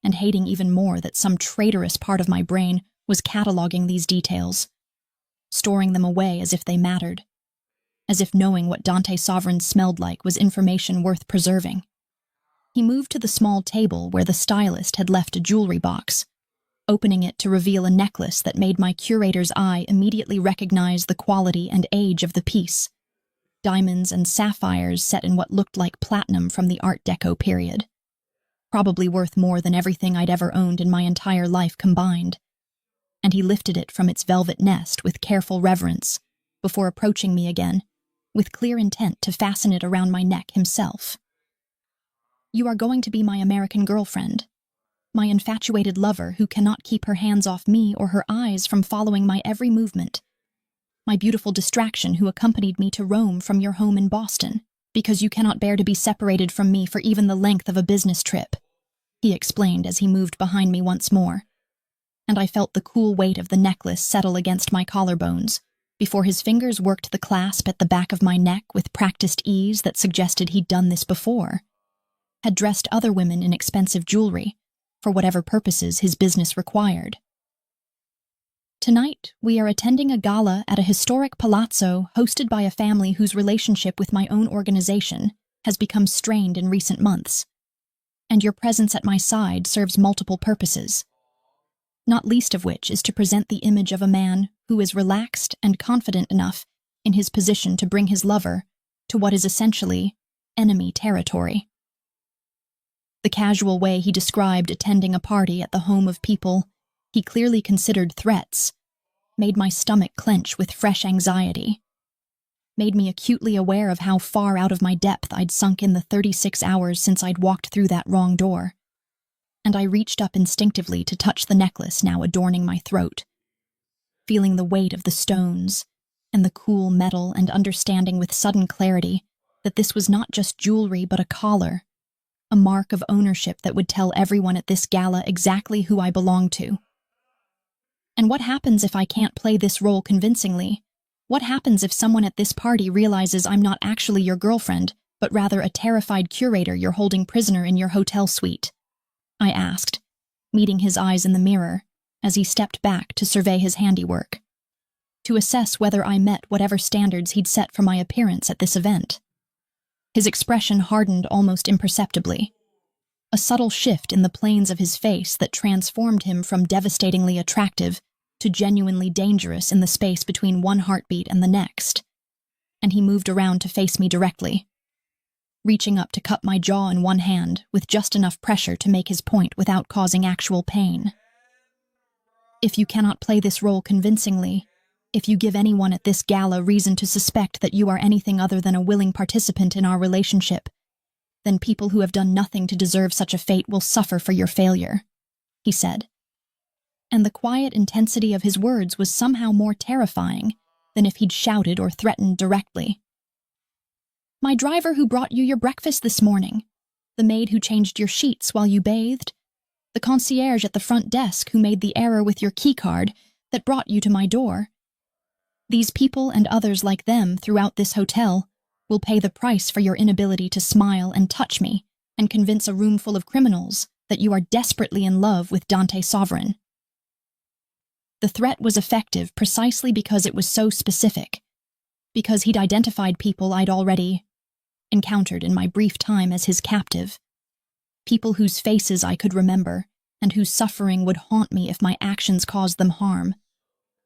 [SPEAKER 1] and hating even more that some traitorous part of my brain was cataloging these details, storing them away as if they mattered, as if knowing what Dante Sovereign smelled like was information worth preserving. He moved to the small table where the stylist had left a jewelry box, opening it to reveal a necklace that made my curator's eye immediately recognize the quality and age of the piece. Diamonds and sapphires set in what looked like platinum from the Art Deco period. Probably worth more than everything I'd ever owned in my entire life combined. And he lifted it from its velvet nest with careful reverence before approaching me again, with clear intent to fasten it around my neck himself. You are going to be my American girlfriend, my infatuated lover who cannot keep her hands off me or her eyes from following my every movement. My beautiful distraction who accompanied me to Rome from your home in Boston, because you cannot bear to be separated from me for even the length of a business trip, he explained as he moved behind me once more, and I felt the cool weight of the necklace settle against my collarbones, before his fingers worked the clasp at the back of my neck with practiced ease that suggested he'd done this before, had dressed other women in expensive jewelry, for whatever purposes his business required. Tonight, we are attending a gala at a historic palazzo hosted by a family whose relationship with my own organization has become strained in recent months, and your presence at my side serves multiple purposes, not least of which is to present the image of a man who is relaxed and confident enough in his position to bring his lover to what is essentially enemy territory. The casual way he described attending a party at the home of people he clearly considered threats made my stomach clench with fresh anxiety, made me acutely aware of how far out of my depth I'd sunk in the 36 hours since I'd walked through that wrong door, and I reached up instinctively to touch the necklace now adorning my throat, feeling the weight of the stones and the cool metal and understanding with sudden clarity that this was not just jewelry but a collar, a mark of ownership that would tell everyone at this gala exactly who I belonged to. And what happens if I can't play this role convincingly? What happens if someone at this party realizes I'm not actually your girlfriend, but rather a terrified curator you're holding prisoner in your hotel suite? I asked, meeting his eyes in the mirror as he stepped back to survey his handiwork, to assess whether I met whatever standards he'd set for my appearance at this event. His expression hardened almost imperceptibly, a subtle shift in the planes of his face that transformed him from devastatingly attractive to genuinely dangerous in the space between one heartbeat and the next, and he moved around to face me directly, reaching up to cup my jaw in one hand with just enough pressure to make his point without causing actual pain. If you cannot play this role convincingly, if you give anyone at this gala reason to suspect that you are anything other than a willing participant in our relationship, then people who have done nothing to deserve such a fate will suffer for your failure, he said. And the quiet intensity of his words was somehow more terrifying than if he'd shouted or threatened directly. My driver who brought you your breakfast this morning, the maid who changed your sheets while you bathed, the concierge at the front desk who made the error with your keycard that brought you to my door. These people and others like them throughout this hotel will pay the price for your inability to smile and touch me and convince a room full of criminals that you are desperately in love with Dante Sovereign. The threat was effective precisely because it was so specific, because he'd identified people I'd already encountered in my brief time as his captive, people whose faces I could remember and whose suffering would haunt me if my actions caused them harm.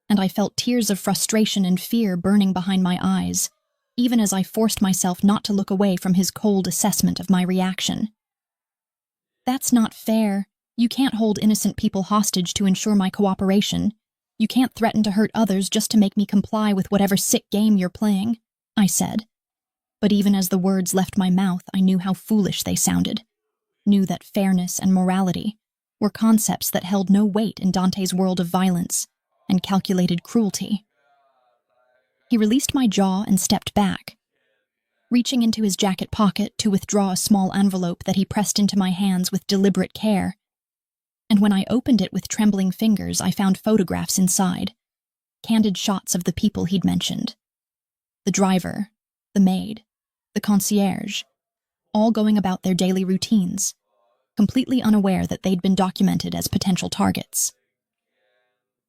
[SPEAKER 1] And I felt tears of frustration and fear burning behind my eyes, even as I forced myself not to look away from his cold assessment of my reaction. That's not fair. You can't hold innocent people hostage to ensure my cooperation. You can't threaten to hurt others just to make me comply with whatever sick game you're playing, I said. But even as the words left my mouth, I knew how foolish they sounded, knew that fairness and morality were concepts that held no weight in Dante's world of violence and calculated cruelty. He released my jaw and stepped back, reaching into his jacket pocket to withdraw a small envelope that he pressed into my hands with deliberate care. And when I opened it with trembling fingers, I found photographs inside, candid shots of the people he'd mentioned. The driver, the maid, the concierge, all going about their daily routines, completely unaware that they'd been documented as potential targets.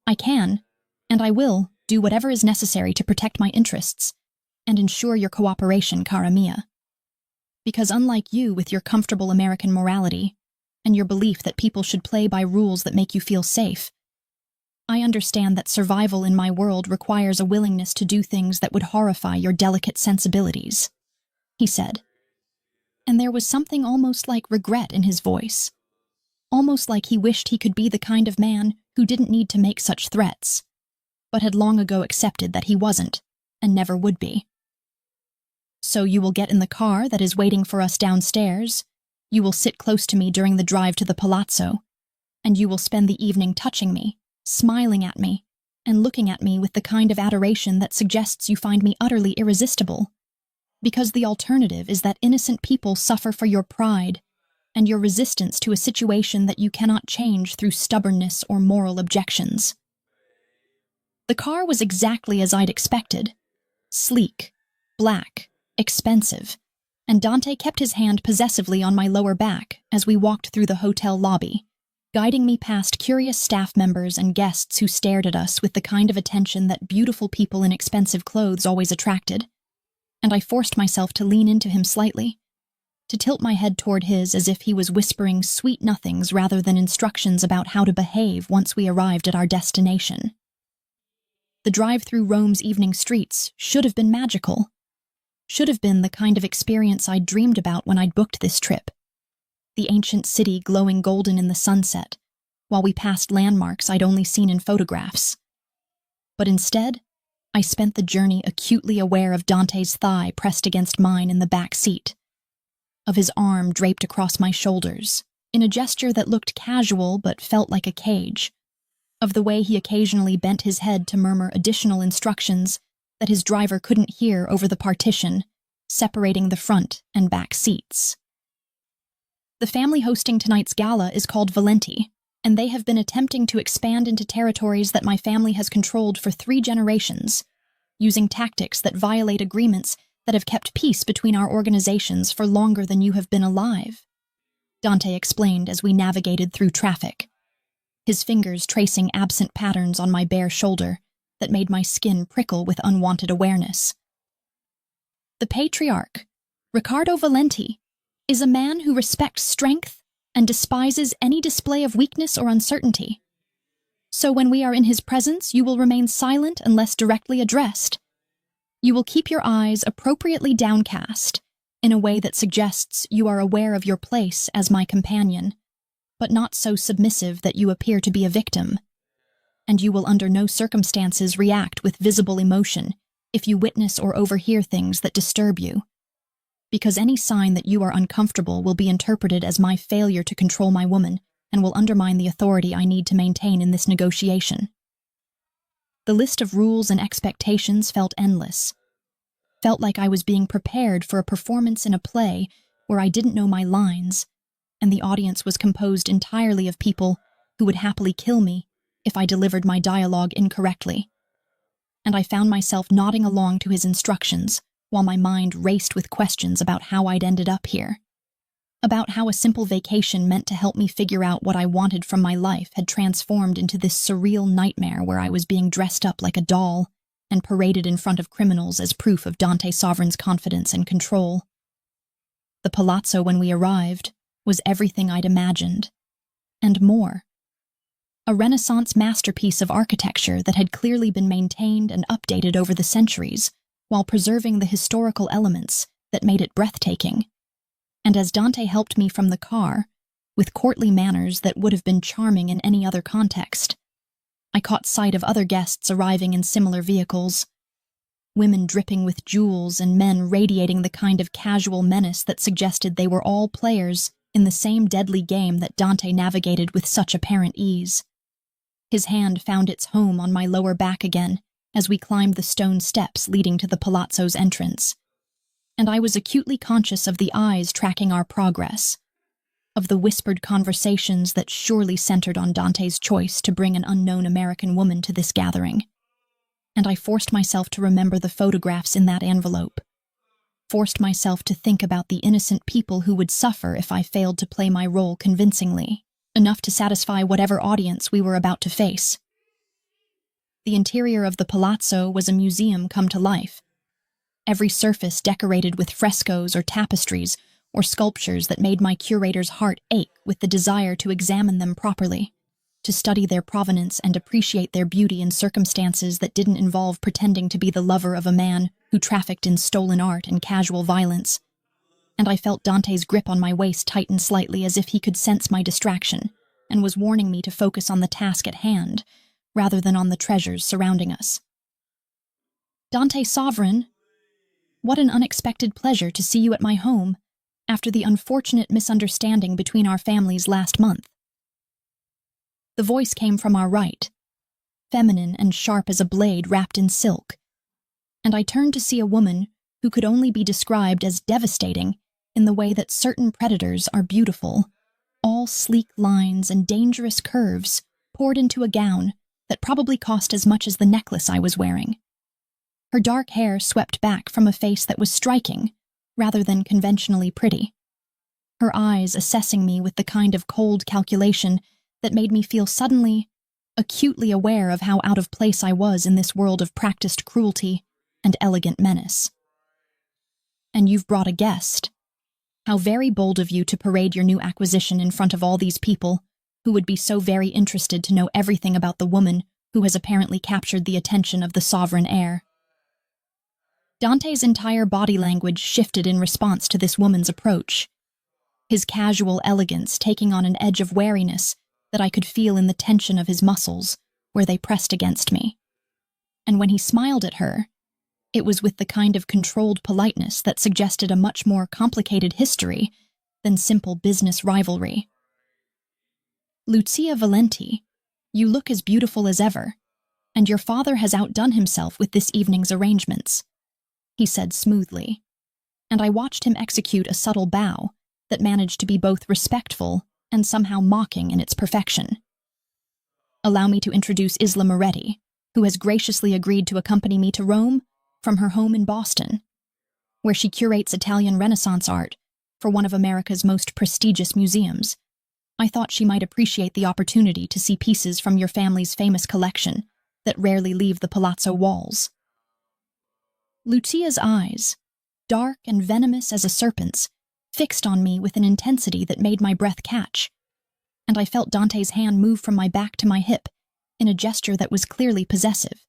[SPEAKER 1] I can, and I will, do whatever is necessary to protect my interests and ensure your cooperation, cara mia. Because unlike you with your comfortable American morality and your belief that people should play by rules that make you feel safe, I understand that survival in my world requires a willingness to do things that would horrify your delicate sensibilities, he said. And there was something almost like regret in his voice, almost like he wished he could be the kind of man who didn't need to make such threats, but had long ago accepted that he wasn't, and never would be. So you will get in the car that is waiting for us downstairs, you will sit close to me during the drive to the palazzo, and you will spend the evening touching me, smiling at me, and looking at me with the kind of adoration that suggests you find me utterly irresistible, because the alternative is that innocent people suffer for your pride and your resistance to a situation that you cannot change through stubbornness or moral objections. The car was exactly as I'd expected. Sleek, black, expensive, and Dante kept his hand possessively on my lower back as we walked through the hotel lobby, guiding me past curious staff members and guests who stared at us with the kind of attention that beautiful people in expensive clothes always attracted. And I forced myself to lean into him slightly, to tilt my head toward his as if he was whispering sweet nothings rather than instructions about how to behave once we arrived at our destination. The drive through Rome's evening streets should have been magical. Should have been the kind of experience I'd dreamed about when I'd booked this trip. The ancient city glowing golden in the sunset, while we passed landmarks I'd only seen in photographs. But instead, I spent the journey acutely aware of Dante's thigh pressed against mine in the back seat, of his arm draped across my shoulders, in a gesture that looked casual but felt like a cage, of the way he occasionally bent his head to murmur additional instructions that his driver couldn't hear over the partition, separating the front and back seats. The family hosting tonight's gala is called Valenti, and they have been attempting to expand into territories that my family has controlled for 3 generations, using tactics that violate agreements that have kept peace between our organizations for longer than you have been alive, Dante explained as we navigated through traffic, his fingers tracing absent patterns on my bare shoulder that made my skin prickle with unwanted awareness. The patriarch, Riccardo Valenti, is a man who respects strength and despises any display of weakness or uncertainty. So when we are in his presence, you will remain silent unless directly addressed. You will keep your eyes appropriately downcast, in a way that suggests you are aware of your place as my companion, but not so submissive that you appear to be a victim. And you will under no circumstances react with visible emotion if you witness or overhear things that disturb you, because any sign that you are uncomfortable will be interpreted as my failure to control my woman and will undermine the authority I need to maintain in this negotiation. The list of rules and expectations felt endless. Felt like I was being prepared for a performance in a play where I didn't know my lines, and the audience was composed entirely of people who would happily kill me if I delivered my dialogue incorrectly. And I found myself nodding along to his instructions while my mind raced with questions about how I'd ended up here. About how a simple vacation meant to help me figure out what I wanted from my life had transformed into this surreal nightmare where I was being dressed up like a doll and paraded in front of criminals as proof of Dante Sovereign's confidence and control. The palazzo when we arrived was everything I'd imagined, and more. A Renaissance masterpiece of architecture that had clearly been maintained and updated over the centuries, while preserving the historical elements that made it breathtaking. And as Dante helped me from the car, with courtly manners that would have been charming in any other context, I caught sight of other guests arriving in similar vehicles, women dripping with jewels and men radiating the kind of casual menace that suggested they were all players in the same deadly game that Dante navigated with such apparent ease. His hand found its home on my lower back again as we climbed the stone steps leading to the palazzo's entrance, and I was acutely conscious of the eyes tracking our progress, of the whispered conversations that surely centered on Dante's choice to bring an unknown American woman to this gathering. And I forced myself to remember the photographs in that envelope, forced myself to think about the innocent people who would suffer if I failed to play my role convincingly, enough to satisfy whatever audience we were about to face. The interior of the palazzo was a museum come to life, every surface decorated with frescoes or tapestries or sculptures that made my curator's heart ache with the desire to examine them properly, to study their provenance and appreciate their beauty in circumstances that didn't involve pretending to be the lover of a man who trafficked in stolen art and casual violence. And I felt Dante's grip on my waist tighten slightly as if he could sense my distraction and was warning me to focus on the task at hand rather than on the treasures surrounding us. Dante Sovereign, what an unexpected pleasure to see you at my home after the unfortunate misunderstanding between our families last month. The voice came from our right, feminine and sharp as a blade wrapped in silk, and I turned to see a woman who could only be described as devastating in the way that certain predators are beautiful, all sleek lines and dangerous curves poured into a gown that probably cost as much as the necklace I was wearing. Her dark hair swept back from a face that was striking, rather than conventionally pretty. Her eyes assessing me with the kind of cold calculation that made me feel suddenly, acutely aware of how out of place I was in this world of practiced cruelty and elegant menace. And you've brought a guest. How very bold of you to parade your new acquisition in front of all these people who would be so very interested to know everything about the woman who has apparently captured the attention of the sovereign heir. Dante's entire body language shifted in response to this woman's approach, his casual elegance taking on an edge of wariness that I could feel in the tension of his muscles where they pressed against me. And when he smiled at her, it was with the kind of controlled politeness that suggested a much more complicated history than simple business rivalry. "Lucia Valenti, you look as beautiful as ever, and your father has outdone himself with this evening's arrangements," he said smoothly, and I watched him execute a subtle bow that managed to be both respectful and somehow mocking in its perfection. "Allow me to introduce Isla Moretti, who has graciously agreed to accompany me to Rome from her home in Boston, where she curates Italian Renaissance art for one of America's most prestigious museums. I thought she might appreciate the opportunity to see pieces from your family's famous collection that rarely leave the palazzo walls." Lucia's eyes, dark and venomous as a serpent's, fixed on me with an intensity that made my breath catch, and I felt Dante's hand move from my back to my hip in a gesture that was clearly possessive,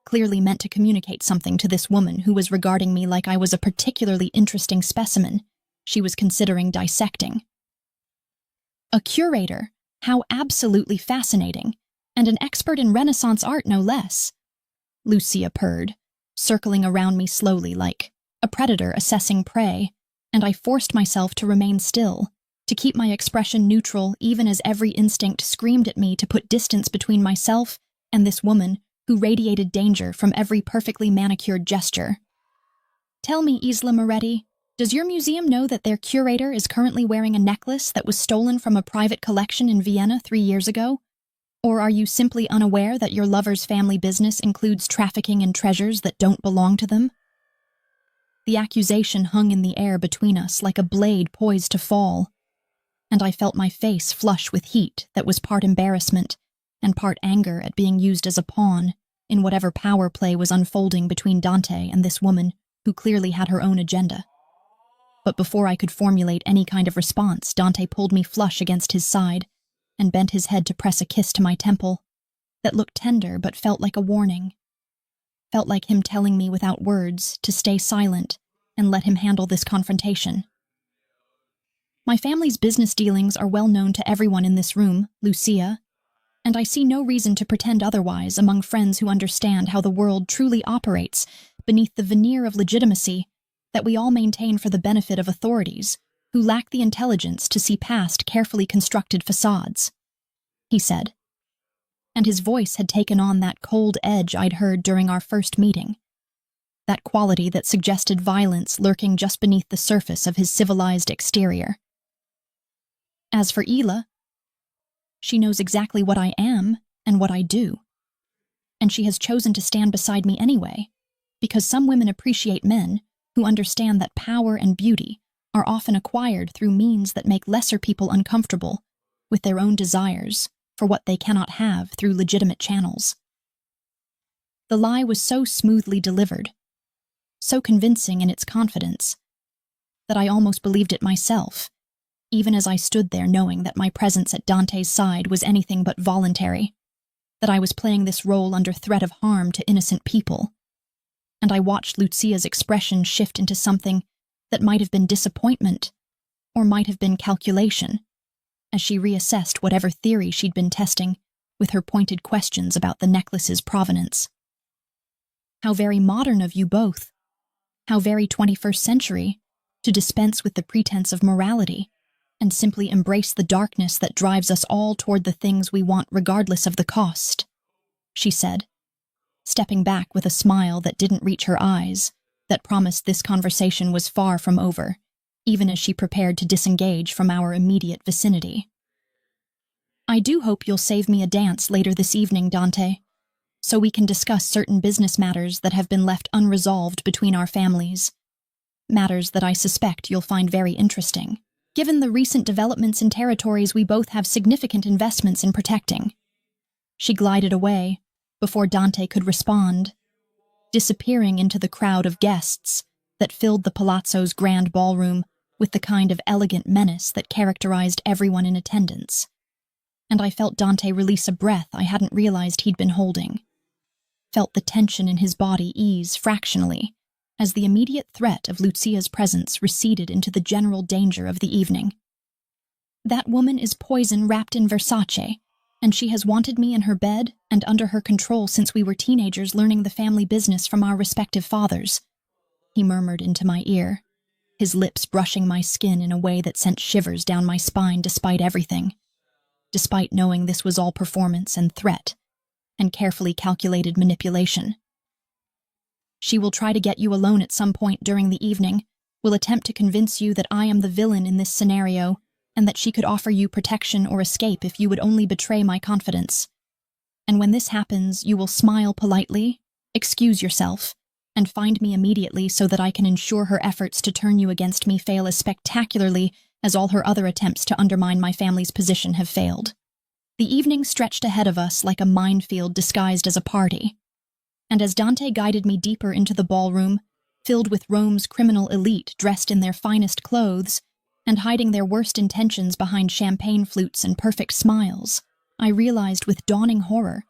[SPEAKER 1] clearly meant to communicate something to this woman who was regarding me like I was a particularly interesting specimen she was considering dissecting. "A curator, how absolutely fascinating, and an expert in Renaissance art no less," Lucia purred, circling around me slowly like a predator assessing prey, and I forced myself to remain still, to keep my expression neutral even as every instinct screamed at me to put distance between myself and this woman who radiated danger from every perfectly manicured gesture. "Tell me, Isla Moretti, does your museum know that their curator is currently wearing a necklace that was stolen from a private collection in Vienna 3 years ago? Or are you simply unaware that your lover's family business includes trafficking in treasures that don't belong to them?" The accusation hung in the air between us like a blade poised to fall, and I felt my face flush with heat that was part embarrassment and part anger at being used as a pawn in whatever power play was unfolding between Dante and this woman who clearly had her own agenda. But before I could formulate any kind of response, Dante pulled me flush against his side and bent his head to press a kiss to my temple that looked tender but felt like a warning. Felt like him telling me without words to stay silent and let him handle this confrontation. "My family's business dealings are well known to everyone in this room, Lucia, and I see no reason to pretend otherwise among friends who understand how the world truly operates beneath the veneer of legitimacy that we all maintain for the benefit of authorities who lack the intelligence to see past carefully constructed facades," he said. And his voice had taken on that cold edge I'd heard during our first meeting, that quality that suggested violence lurking just beneath the surface of his civilized exterior. "As for Ela, she knows exactly what I am and what I do, and she has chosen to stand beside me anyway, because some women appreciate men who understand that power and beauty are often acquired through means that make lesser people uncomfortable with their own desires for what they cannot have through legitimate channels." The lie was so smoothly delivered, so convincing in its confidence, that I almost believed it myself, even as I stood there knowing that my presence at Dante's side was anything but voluntary, that I was playing this role under threat of harm to innocent people. And I watched Lucia's expression shift into something that might have been disappointment, or might have been calculation, as she reassessed whatever theory she'd been testing with her pointed questions about the necklace's provenance. "How very modern of you both. How very 21st century to dispense with the pretense of morality and simply embrace the darkness that drives us all toward the things we want regardless of the cost," she said, stepping back with a smile that didn't reach her eyes, that promised this conversation was far from over, even as she prepared to disengage from our immediate vicinity. "I do hope you'll save me a dance later this evening, Dante, so we can discuss certain business matters that have been left unresolved between our families, matters that I suspect you'll find very interesting, given the recent developments in territories we both have significant investments in protecting." She glided away before Dante could respond, disappearing into the crowd of guests that filled the palazzo's grand ballroom with the kind of elegant menace that characterized everyone in attendance. and I felt Dante release a breath I hadn't realized he'd been holding. Felt the tension in his body ease fractionally, as the immediate threat of Lucia's presence receded into the general danger of the evening. That woman is poison wrapped in Versace, and she has wanted me in her bed and under her control since we were teenagers learning the family business from our respective fathers, he murmured into my ear, his lips brushing my skin in a way that sent shivers down my spine despite everything. Despite knowing this was all performance and threat, and carefully calculated manipulation. She will try to get you alone at some point during the evening, will attempt to convince you that I am the villain in this scenario, and that she could offer you protection or escape if you would only betray my confidence. And when this happens, you will smile politely, excuse yourself, and find me immediately so that I can ensure her efforts to turn you against me fail as spectacularly as all her other attempts to undermine my family's position have failed. The evening stretched ahead of us like a minefield disguised as a party. And as Dante guided me deeper into the ballroom, filled with Rome's criminal elite dressed in their finest clothes, and hiding their worst intentions behind champagne flutes and perfect smiles, I realized with dawning horror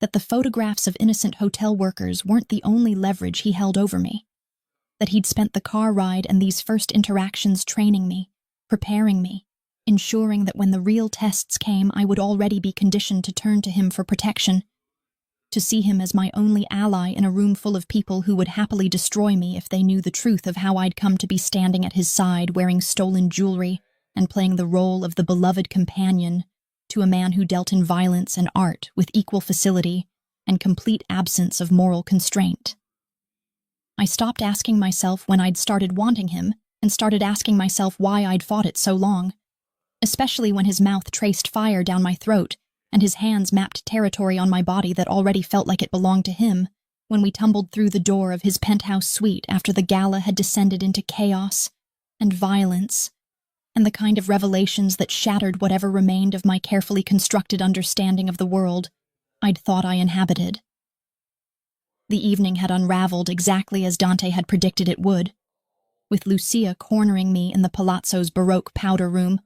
[SPEAKER 1] that the photographs of innocent hotel workers weren't the only leverage he held over me. That he'd spent the car ride and these first interactions training me, preparing me, ensuring that when the real tests came, I would already be conditioned to turn to him for protection, to see him as my only ally in a room full of people who would happily destroy me if they knew the truth of how I'd come to be standing at his side wearing stolen jewelry and playing the role of the beloved companion to a man who dealt in violence and art with equal facility and complete absence of moral constraint. I stopped asking myself when I'd started wanting him and started asking myself why I'd fought it so long, especially when his mouth traced fire down my throat and his hands mapped territory on my body that already felt like it belonged to him when we tumbled through the door of his penthouse suite after the gala had descended into chaos and violence and the kind of revelations that shattered whatever remained of my carefully constructed understanding of the world I'd thought I inhabited. The evening had unraveled exactly as Dante had predicted it would, with Lucia cornering me in the Palazzo's Baroque powder room,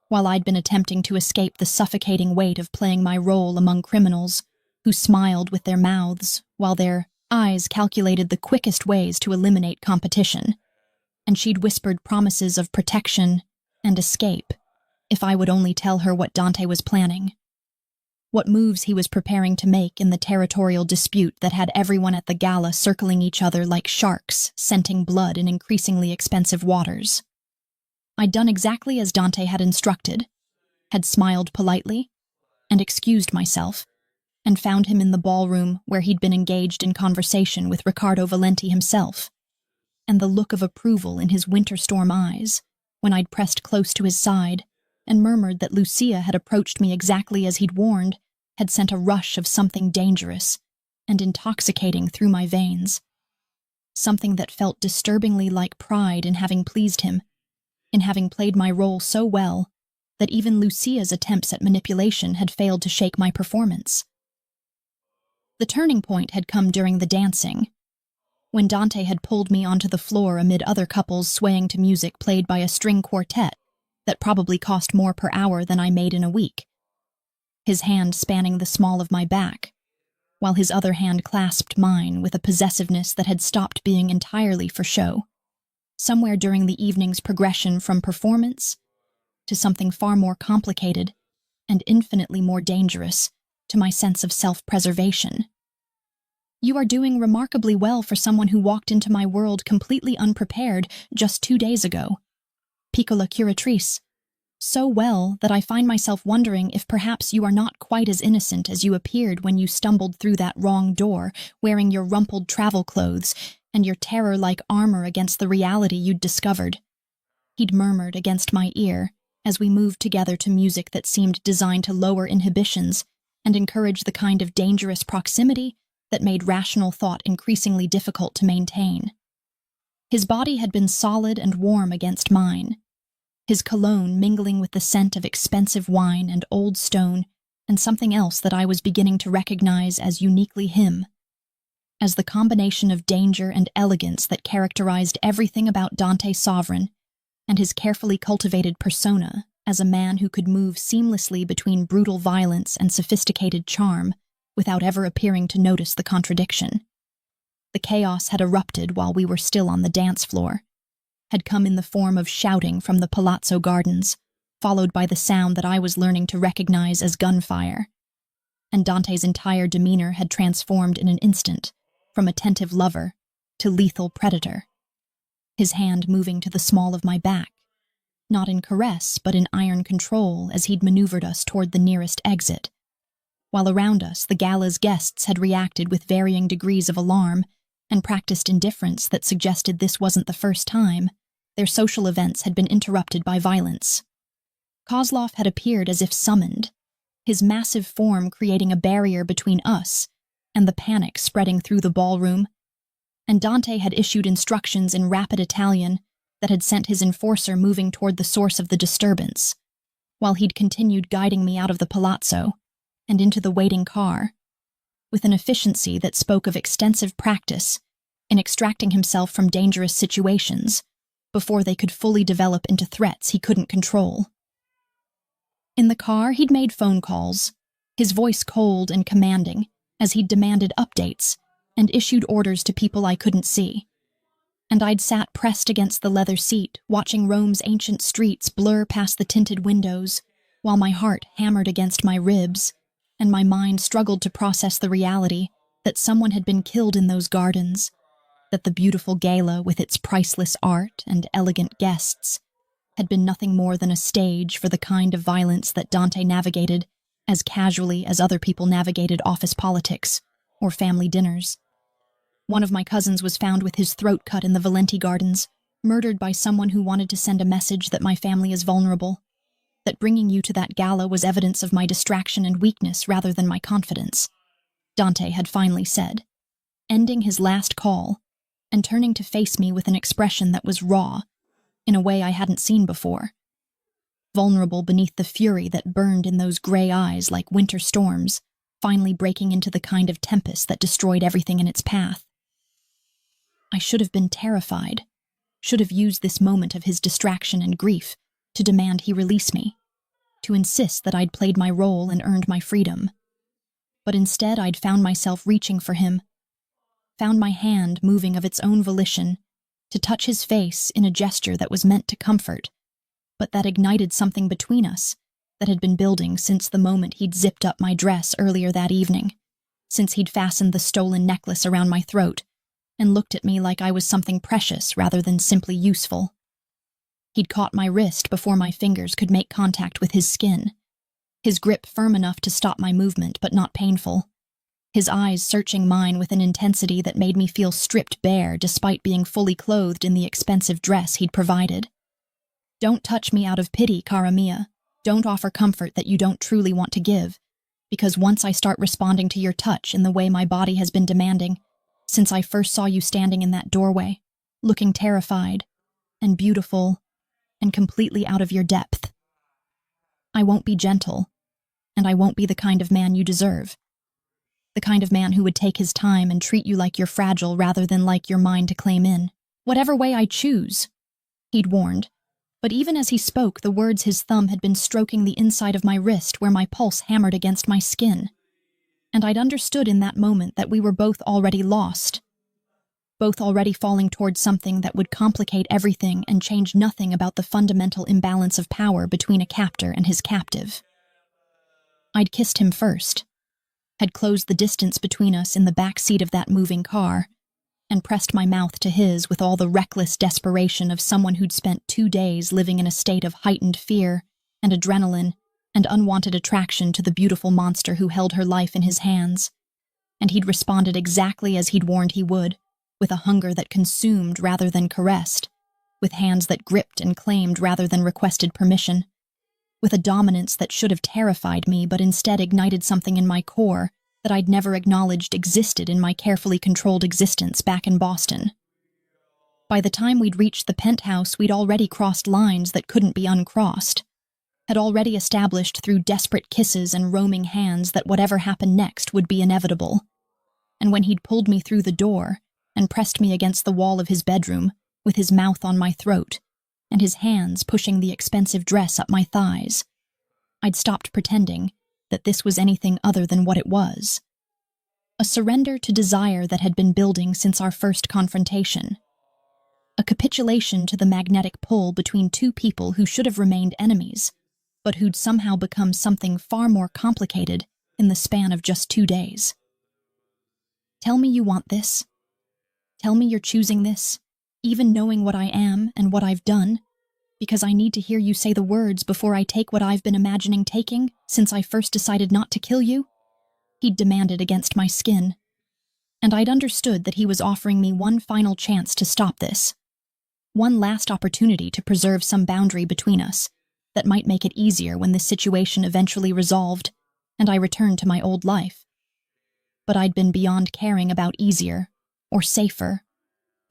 [SPEAKER 1] while I'd been attempting to escape the suffocating weight of playing my role among criminals who smiled with their mouths while their eyes calculated the quickest ways to eliminate competition, and she'd whispered promises of protection and escape if I would only tell her what Dante was planning, what moves he was preparing to make in the territorial dispute that had everyone at the gala circling each other like sharks scenting blood in increasingly expensive waters. I'd done exactly as Dante had instructed, had smiled politely, and excused myself, and found him in the ballroom where he'd been engaged in conversation with Riccardo Valenti himself, and the look of approval in his winter storm eyes when I'd pressed close to his side and murmured that Lucia had approached me exactly as he'd warned, had sent a rush of something dangerous and intoxicating through my veins. Something that felt disturbingly like pride in having pleased him, in having played my role so well that even Lucia's attempts at manipulation had failed to shake my performance. The turning point had come during the dancing, when Dante had pulled me onto the floor amid other couples swaying to music played by a string quartet that probably cost more per hour than I made in a week, his hand spanning the small of my back, while his other hand clasped mine with a possessiveness that had stopped being entirely for show. Somewhere during the evening's progression from performance to something far more complicated and infinitely more dangerous to my sense of self-preservation. You are doing remarkably well for someone who walked into my world completely unprepared just 2 days ago. Piccola curatrice. So well that I find myself wondering if perhaps you are not quite as innocent as you appeared when you stumbled through that wrong door, wearing your rumpled travel clothes and your terror-like armor against the reality you'd discovered. He'd murmured against my ear as we moved together to music that seemed designed to lower inhibitions and encourage the kind of dangerous proximity that made rational thought increasingly difficult to maintain. His body had been solid and warm against mine, his cologne mingling with the scent of expensive wine and old stone and something else that I was beginning to recognize as uniquely him, as the combination of danger and elegance that characterized everything about Dante Sovereign and his carefully cultivated persona as a man who could move seamlessly between brutal violence and sophisticated charm without ever appearing to notice the contradiction. The chaos had erupted while we were still on the dance floor, had come in the form of shouting from the palazzo gardens, followed by the sound that I was learning to recognize as gunfire. And Dante's entire demeanor had transformed in an instant, from attentive lover to lethal predator, his hand moving to the small of my back, not in caress but in iron control as he'd maneuvered us toward the nearest exit. While around us, the gala's guests had reacted with varying degrees of alarm and practiced indifference that suggested this wasn't the first time their social events had been interrupted by violence. Kozlov had appeared as if summoned, his massive form creating a barrier between us and the panic spreading through the ballroom, and Dante had issued instructions in rapid Italian that had sent his enforcer moving toward the source of the disturbance, while he'd continued guiding me out of the palazzo and into the waiting car, with an efficiency that spoke of extensive practice in extracting himself from dangerous situations before they could fully develop into threats he couldn't control. In the car, he'd made phone calls, his voice cold and commanding, as he'd demanded updates and issued orders to people I couldn't see. And I'd sat pressed against the leather seat, watching Rome's ancient streets blur past the tinted windows, while my heart hammered against my ribs, and my mind struggled to process the reality that someone had been killed in those gardens, that the beautiful gala with its priceless art and elegant guests had been nothing more than a stage for the kind of violence that Dante navigated as casually as other people navigated office politics or family dinners. One of my cousins was found with his throat cut in the Valenti Gardens, murdered by someone who wanted to send a message that my family is vulnerable, that bringing you to that gala was evidence of my distraction and weakness rather than my confidence, Dante had finally said, ending his last call and turning to face me with an expression that was raw, in a way I hadn't seen before. Vulnerable beneath the fury that burned in those gray eyes like winter storms, finally breaking into the kind of tempest that destroyed everything in its path. I should have been terrified, should have used this moment of his distraction and grief to demand he release me, to insist that I'd played my role and earned my freedom. But instead I'd found myself reaching for him, found my hand moving of its own volition to touch his face in a gesture that was meant to comfort, but that ignited something between us that had been building since the moment he'd zipped up my dress earlier that evening, since he'd fastened the stolen necklace around my throat and looked at me like I was something precious rather than simply useful. He'd caught my wrist before my fingers could make contact with his skin, his grip firm enough to stop my movement but not painful, his eyes searching mine with an intensity that made me feel stripped bare despite being fully clothed in the expensive dress he'd provided. Don't touch me out of pity, cara mia. Don't offer comfort that you don't truly want to give, because once I start responding to your touch in the way my body has been demanding, since I first saw you standing in that doorway, looking terrified and beautiful and completely out of your depth, I won't be gentle, and I won't be the kind of man you deserve. The kind of man who would take his time and treat you like you're fragile rather than like you're mine to claim in. Whatever way I choose, he'd warned. But even as he spoke, the words his thumb had been stroking the inside of my wrist where my pulse hammered against my skin. And I'd understood in that moment that we were both already lost. Both already falling towards something that would complicate everything and change nothing about the fundamental imbalance of power between a captor and his captive. I'd kissed him first, had closed the distance between us in the back seat of that moving car, and pressed my mouth to his with all the reckless desperation of someone who'd spent 2 days living in a state of heightened fear and adrenaline and unwanted attraction to the beautiful monster who held her life in his hands. And he'd responded exactly as he'd warned he would, with a hunger that consumed rather than caressed, with hands that gripped and claimed rather than requested permission, with a dominance that should have terrified me but instead ignited something in my core that I'd never acknowledged existed in my carefully controlled existence back in Boston. By the time we'd reached the penthouse, we'd already crossed lines that couldn't be uncrossed, had already established through desperate kisses and roaming hands that whatever happened next would be inevitable. And when he'd pulled me through the door and pressed me against the wall of his bedroom, with his mouth on my throat, and his hands pushing the expensive dress up my thighs. I'd stopped pretending that this was anything other than what it was. A surrender to desire that had been building since our first confrontation. A capitulation to the magnetic pull between two people who should have remained enemies, but who'd somehow become something far more complicated in the span of just 2 days. Tell me you want this. Tell me you're choosing this, even knowing what I am and what I've done, because I need to hear you say the words before I take what I've been imagining taking since I first decided not to kill you. He'd demanded against my skin, and I'd understood that he was offering me one final chance to stop this. One last opportunity to preserve some boundary between us that might make it easier when this situation eventually resolved and I returned to my old life. But I'd been beyond caring about easier, or safer,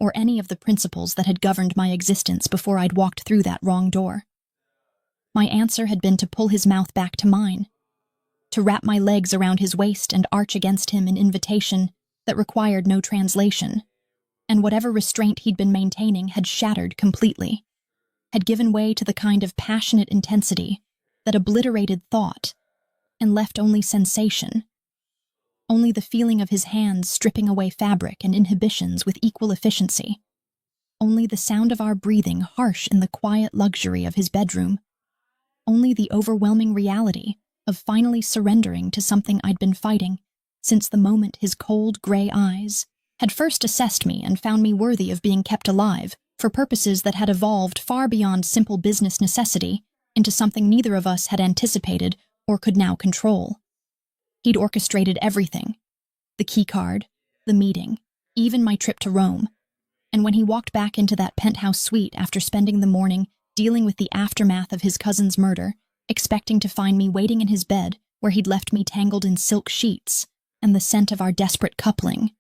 [SPEAKER 1] or any of the principles that had governed my existence before I'd walked through that wrong door. My answer had been to pull his mouth back to mine, to wrap my legs around his waist and arch against him in invitation that required no translation, and whatever restraint he'd been maintaining had shattered completely, had given way to the kind of passionate intensity that obliterated thought and left only sensation, only the feeling of his hands stripping away fabric and inhibitions with equal efficiency, only the sound of our breathing harsh in the quiet luxury of his bedroom, only the overwhelming reality of finally surrendering to something I'd been fighting since the moment his cold, gray eyes had first assessed me and found me worthy of being kept alive for purposes that had evolved far beyond simple business necessity into something neither of us had anticipated or could now control. He'd orchestrated everything, the keycard, the meeting, even my trip to Rome, and when he walked back into that penthouse suite after spending the morning dealing with the aftermath of his cousin's murder, expecting to find me waiting in his bed where he'd left me tangled in silk sheets and the scent of our desperate coupling,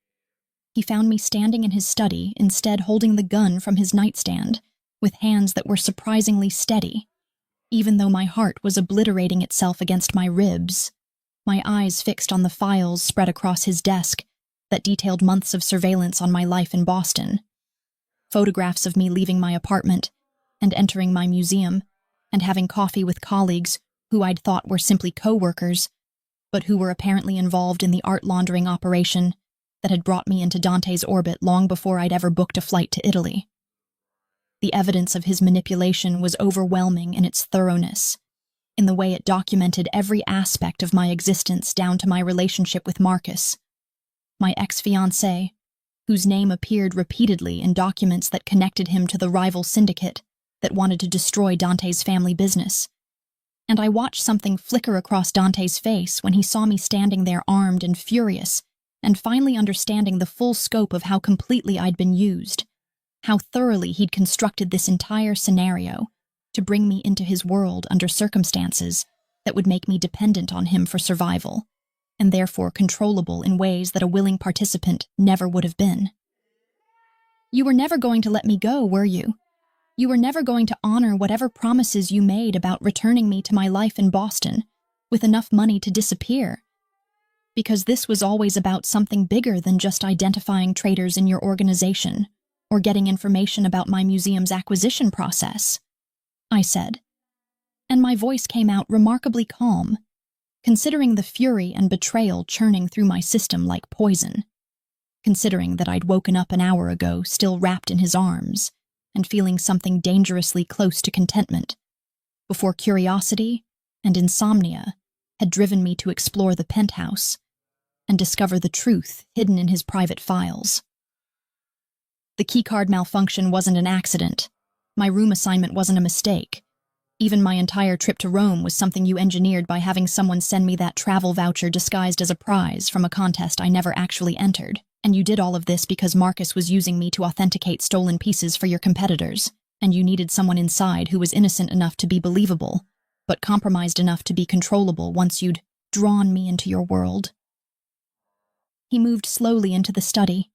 [SPEAKER 1] he found me standing in his study, instead holding the gun from his nightstand, with hands that were surprisingly steady, even though my heart was obliterating itself against my ribs, my eyes fixed on the files spread across his desk that detailed months of surveillance on my life in Boston, photographs of me leaving my apartment and entering my museum and having coffee with colleagues who I'd thought were simply co-workers, but who were apparently involved in the art laundering operation that had brought me into Dante's orbit long before I'd ever booked a flight to Italy. The evidence of his manipulation was overwhelming in its thoroughness, in the way it documented every aspect of my existence down to my relationship with Marcus, my ex-fiancé, whose name appeared repeatedly in documents that connected him to the rival syndicate that wanted to destroy Dante's family business. And I watched something flicker across Dante's face when he saw me standing there armed and furious, and finally understanding the full scope of how completely I'd been used, how thoroughly he'd constructed this entire scenario to bring me into his world under circumstances that would make me dependent on him for survival, and therefore controllable in ways that a willing participant never would have been. You were never going to let me go, were you? You were never going to honor whatever promises you made about returning me to my life in Boston with enough money to disappear, because this was always about something bigger than just identifying traitors in your organization or getting information about my museum's acquisition process, I said, and my voice came out remarkably calm, considering the fury and betrayal churning through my system like poison, considering that I'd woken up an hour ago still wrapped in his arms and feeling something dangerously close to contentment, before curiosity and insomnia had driven me to explore the penthouse and discover the truth hidden in his private files. The keycard malfunction wasn't an accident. My room assignment wasn't a mistake. Even my entire trip to Rome was something you engineered by having someone send me that travel voucher disguised as a prize from a contest I never actually entered. And you did all of this because Marcus was using me to authenticate stolen pieces for your competitors, and you needed someone inside who was innocent enough to be believable, but compromised enough to be controllable once you'd drawn me into your world. He moved slowly into the study,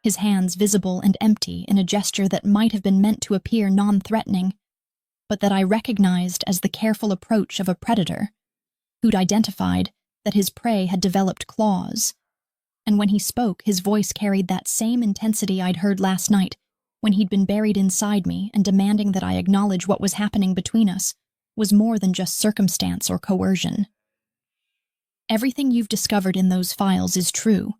[SPEAKER 1] his hands visible and empty in a gesture that might have been meant to appear non-threatening, but that I recognized as the careful approach of a predator who'd identified that his prey had developed claws, and when he spoke, his voice carried that same intensity I'd heard last night when he'd been buried inside me and demanding that I acknowledge what was happening between us, was more than just circumstance or coercion. Everything you've discovered in those files is true.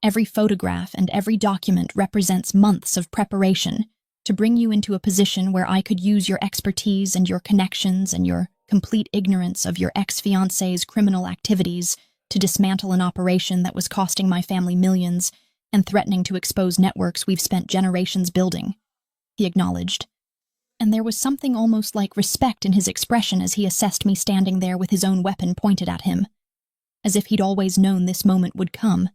[SPEAKER 1] Every photograph and every document represents months of preparation to bring you into a position where I could use your expertise and your connections and your complete ignorance of your ex-fiancé's criminal activities to dismantle an operation that was costing my family millions and threatening to expose networks we've spent generations building, he acknowledged. And there was something almost like respect in his expression as he assessed me standing there with his own weapon pointed at him, as if he'd always known this moment would come,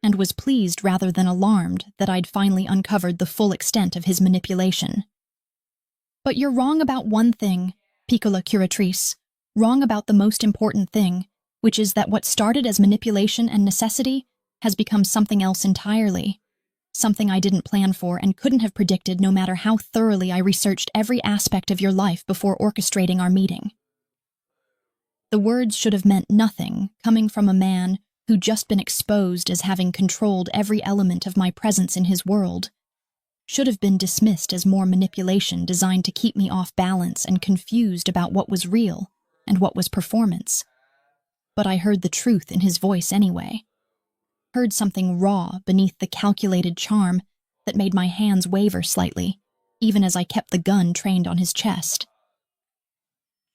[SPEAKER 1] and was pleased rather than alarmed that I'd finally uncovered the full extent of his manipulation. But you're wrong about one thing, Piccola Curatrice, wrong about the most important thing, which is that what started as manipulation and necessity has become something else entirely, something I didn't plan for and couldn't have predicted no matter how thoroughly I researched every aspect of your life before orchestrating our meeting. The words should have meant nothing, coming from a man who'd just been exposed as having controlled every element of my presence in his world, should have been dismissed as more manipulation designed to keep me off balance and confused about what was real and what was performance. But I heard the truth in his voice anyway. Heard something raw beneath the calculated charm that made my hands waver slightly, even as I kept the gun trained on his chest.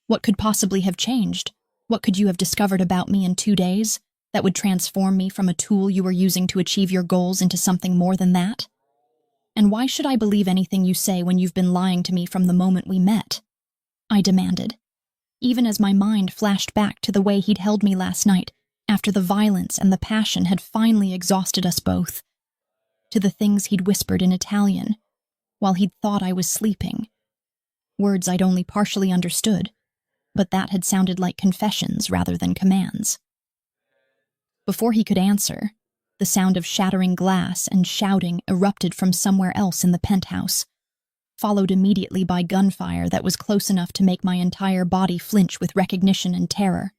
[SPEAKER 1] What could possibly have changed? What could you have discovered about me in 2 days that would transform me from a tool you were using to achieve your goals into something more than that? And why should I believe anything you say when you've been lying to me from the moment we met? I demanded, even as my mind flashed back to the way he'd held me last night after the violence and the passion had finally exhausted us both, to the things he'd whispered in Italian while he'd thought I was sleeping, words I'd only partially understood, but that had sounded like confessions rather than commands. Before he could answer, the sound of shattering glass and shouting erupted from somewhere else in the penthouse, followed immediately by gunfire that was close enough to make my entire body flinch with recognition and terror.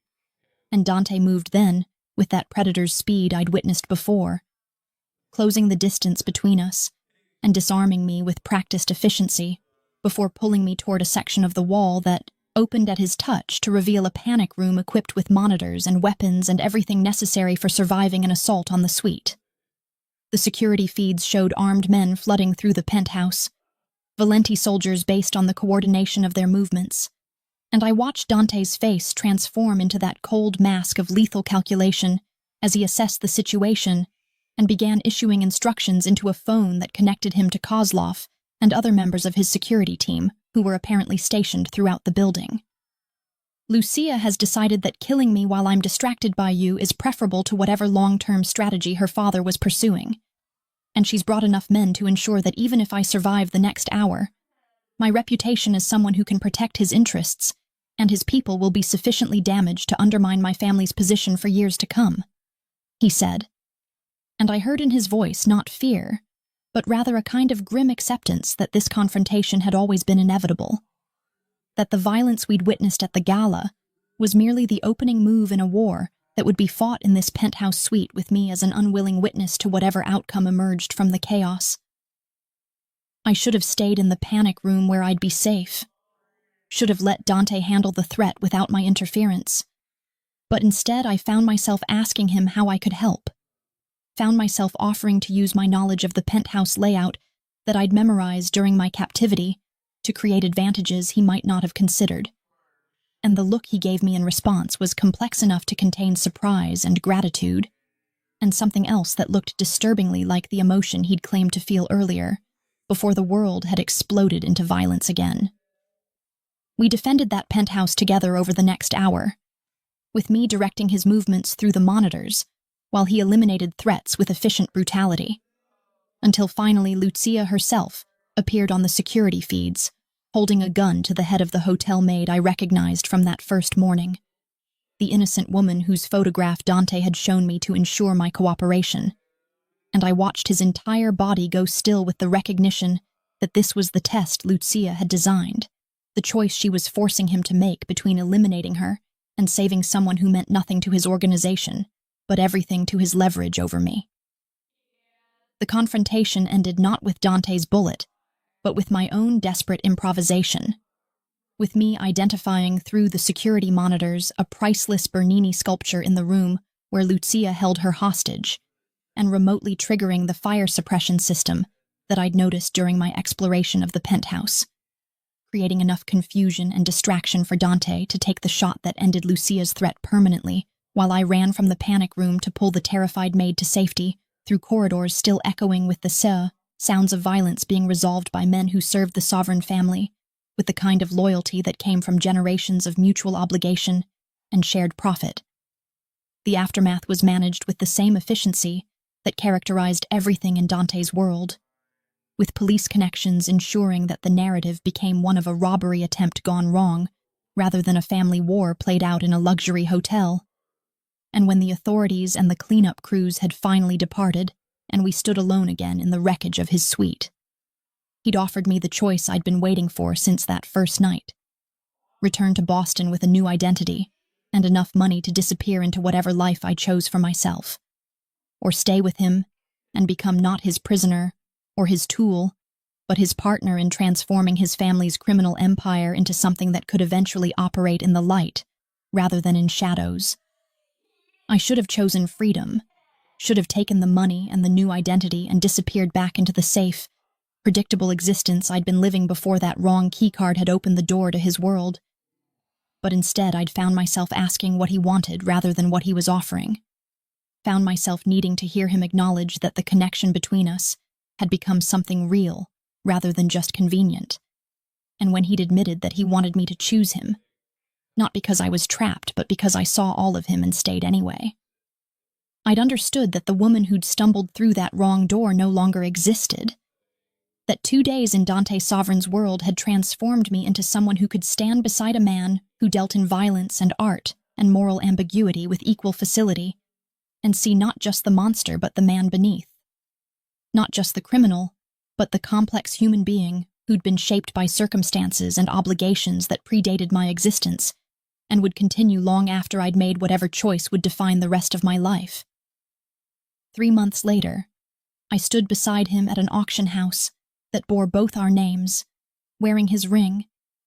[SPEAKER 1] And Dante moved then, with that predator's speed I'd witnessed before, closing the distance between us and disarming me with practiced efficiency before pulling me toward a section of the wall that opened at his touch to reveal a panic room equipped with monitors and weapons and everything necessary for surviving an assault on the suite. The security feeds showed armed men flooding through the penthouse, Valenti soldiers based on the coordination of their movements, and I watched Dante's face transform into that cold mask of lethal calculation as he assessed the situation and began issuing instructions into a phone that connected him to Kozlov and other members of his security team, who were apparently stationed throughout the building. Lucia has decided that killing me while I'm distracted by you is preferable to whatever long-term strategy her father was pursuing, and she's brought enough men to ensure that even if I survive the next hour, my reputation as someone who can protect his interests and his people will be sufficiently damaged to undermine my family's position for years to come, he said. And I heard in his voice not fear, but rather a kind of grim acceptance that this confrontation had always been inevitable, that the violence we'd witnessed at the gala was merely the opening move in a war that would be fought in this penthouse suite with me as an unwilling witness to whatever outcome emerged from the chaos. I should have stayed in the panic room where I'd be safe, should have let Dante handle the threat without my interference, but instead I found myself asking him how I could help, found myself offering to use my knowledge of the penthouse layout that I'd memorized during my captivity to create advantages he might not have considered. And the look he gave me in response was complex enough to contain surprise and gratitude, and something else that looked disturbingly like the emotion he'd claimed to feel earlier, before the world had exploded into violence again. We defended that penthouse together over the next hour, with me directing his movements through the monitors, while he eliminated threats with efficient brutality, until finally Lucia herself appeared on the security feeds, holding a gun to the head of the hotel maid I recognized from that first morning, the innocent woman whose photograph Dante had shown me to ensure my cooperation, and I watched his entire body go still with the recognition that this was the test Lucia had designed, the choice she was forcing him to make between eliminating her and saving someone who meant nothing to his organization, but everything to his leverage over me. The confrontation ended not with Dante's bullet, but with my own desperate improvisation. With me identifying through the security monitors a priceless Bernini sculpture in the room where Lucia held her hostage, and remotely triggering the fire suppression system that I'd noticed during my exploration of the penthouse, creating enough confusion and distraction for Dante to take the shot that ended Lucia's threat permanently, while I ran from the panic room to pull the terrified maid to safety, through corridors still echoing with the sounds of violence being resolved by men who served the sovereign family, with the kind of loyalty that came from generations of mutual obligation and shared profit. The aftermath was managed with the same efficiency that characterized everything in Dante's world, with police connections ensuring that the narrative became one of a robbery attempt gone wrong, rather than a family war played out in a luxury hotel. And when the authorities and the cleanup crews had finally departed, and we stood alone again in the wreckage of his suite, he'd offered me the choice I'd been waiting for since that first night. Return to Boston with a new identity, and enough money to disappear into whatever life I chose for myself. Or stay with him, and become not his prisoner, or his tool, but his partner in transforming his family's criminal empire into something that could eventually operate in the light, rather than in shadows. I should have chosen freedom, should have taken the money and the new identity and disappeared back into the safe, predictable existence I'd been living before that wrong keycard had opened the door to his world. But instead I'd found myself asking what he wanted rather than what he was offering. Found myself needing to hear him acknowledge that the connection between us had become something real rather than just convenient. And when he'd admitted that he wanted me to choose him, not because I was trapped, but because I saw all of him and stayed anyway, I'd understood that the woman who'd stumbled through that wrong door no longer existed. That 2 days in Dante Sovereign's world had transformed me into someone who could stand beside a man who dealt in violence and art and moral ambiguity with equal facility, and see not just the monster but the man beneath. Not just the criminal, but the complex human being who'd been shaped by circumstances and obligations that predated my existence, and would continue long after I'd made whatever choice would define the rest of my life. 3 months later, I stood beside him at an auction house that bore both our names, wearing his ring,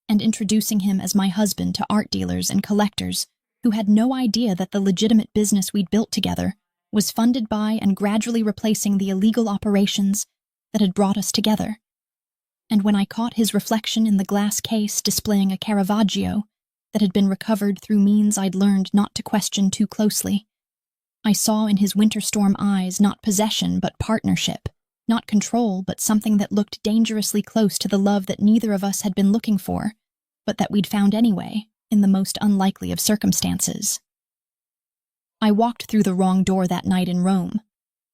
[SPEAKER 1] and introducing him as my husband to art dealers and collectors who had no idea that the legitimate business we'd built together was funded by and gradually replacing the illegal operations that had brought us together. And when I caught his reflection in the glass case displaying a Caravaggio that had been recovered through means I'd learned not to question too closely, I saw in his winter storm eyes not possession but partnership, not control but something that looked dangerously close to the love that neither of us had been looking for, but that we'd found anyway, in the most unlikely of circumstances. I walked through the wrong door that night in Rome,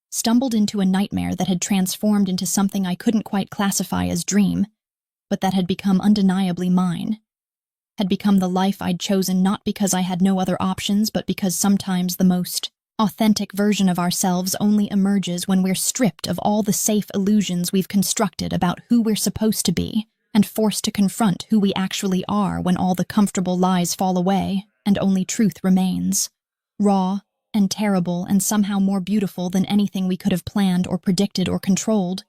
[SPEAKER 1] stumbled into a nightmare that had transformed into something I couldn't quite classify as dream, but that had become undeniably mine, had become the life I'd chosen not because I had no other options, but because sometimes the most authentic version of ourselves only emerges when we're stripped of all the safe illusions we've constructed about who we're supposed to be, and forced to confront who we actually are when all the comfortable lies fall away and only truth remains, raw and terrible and somehow more beautiful than anything we could have planned or predicted or controlled.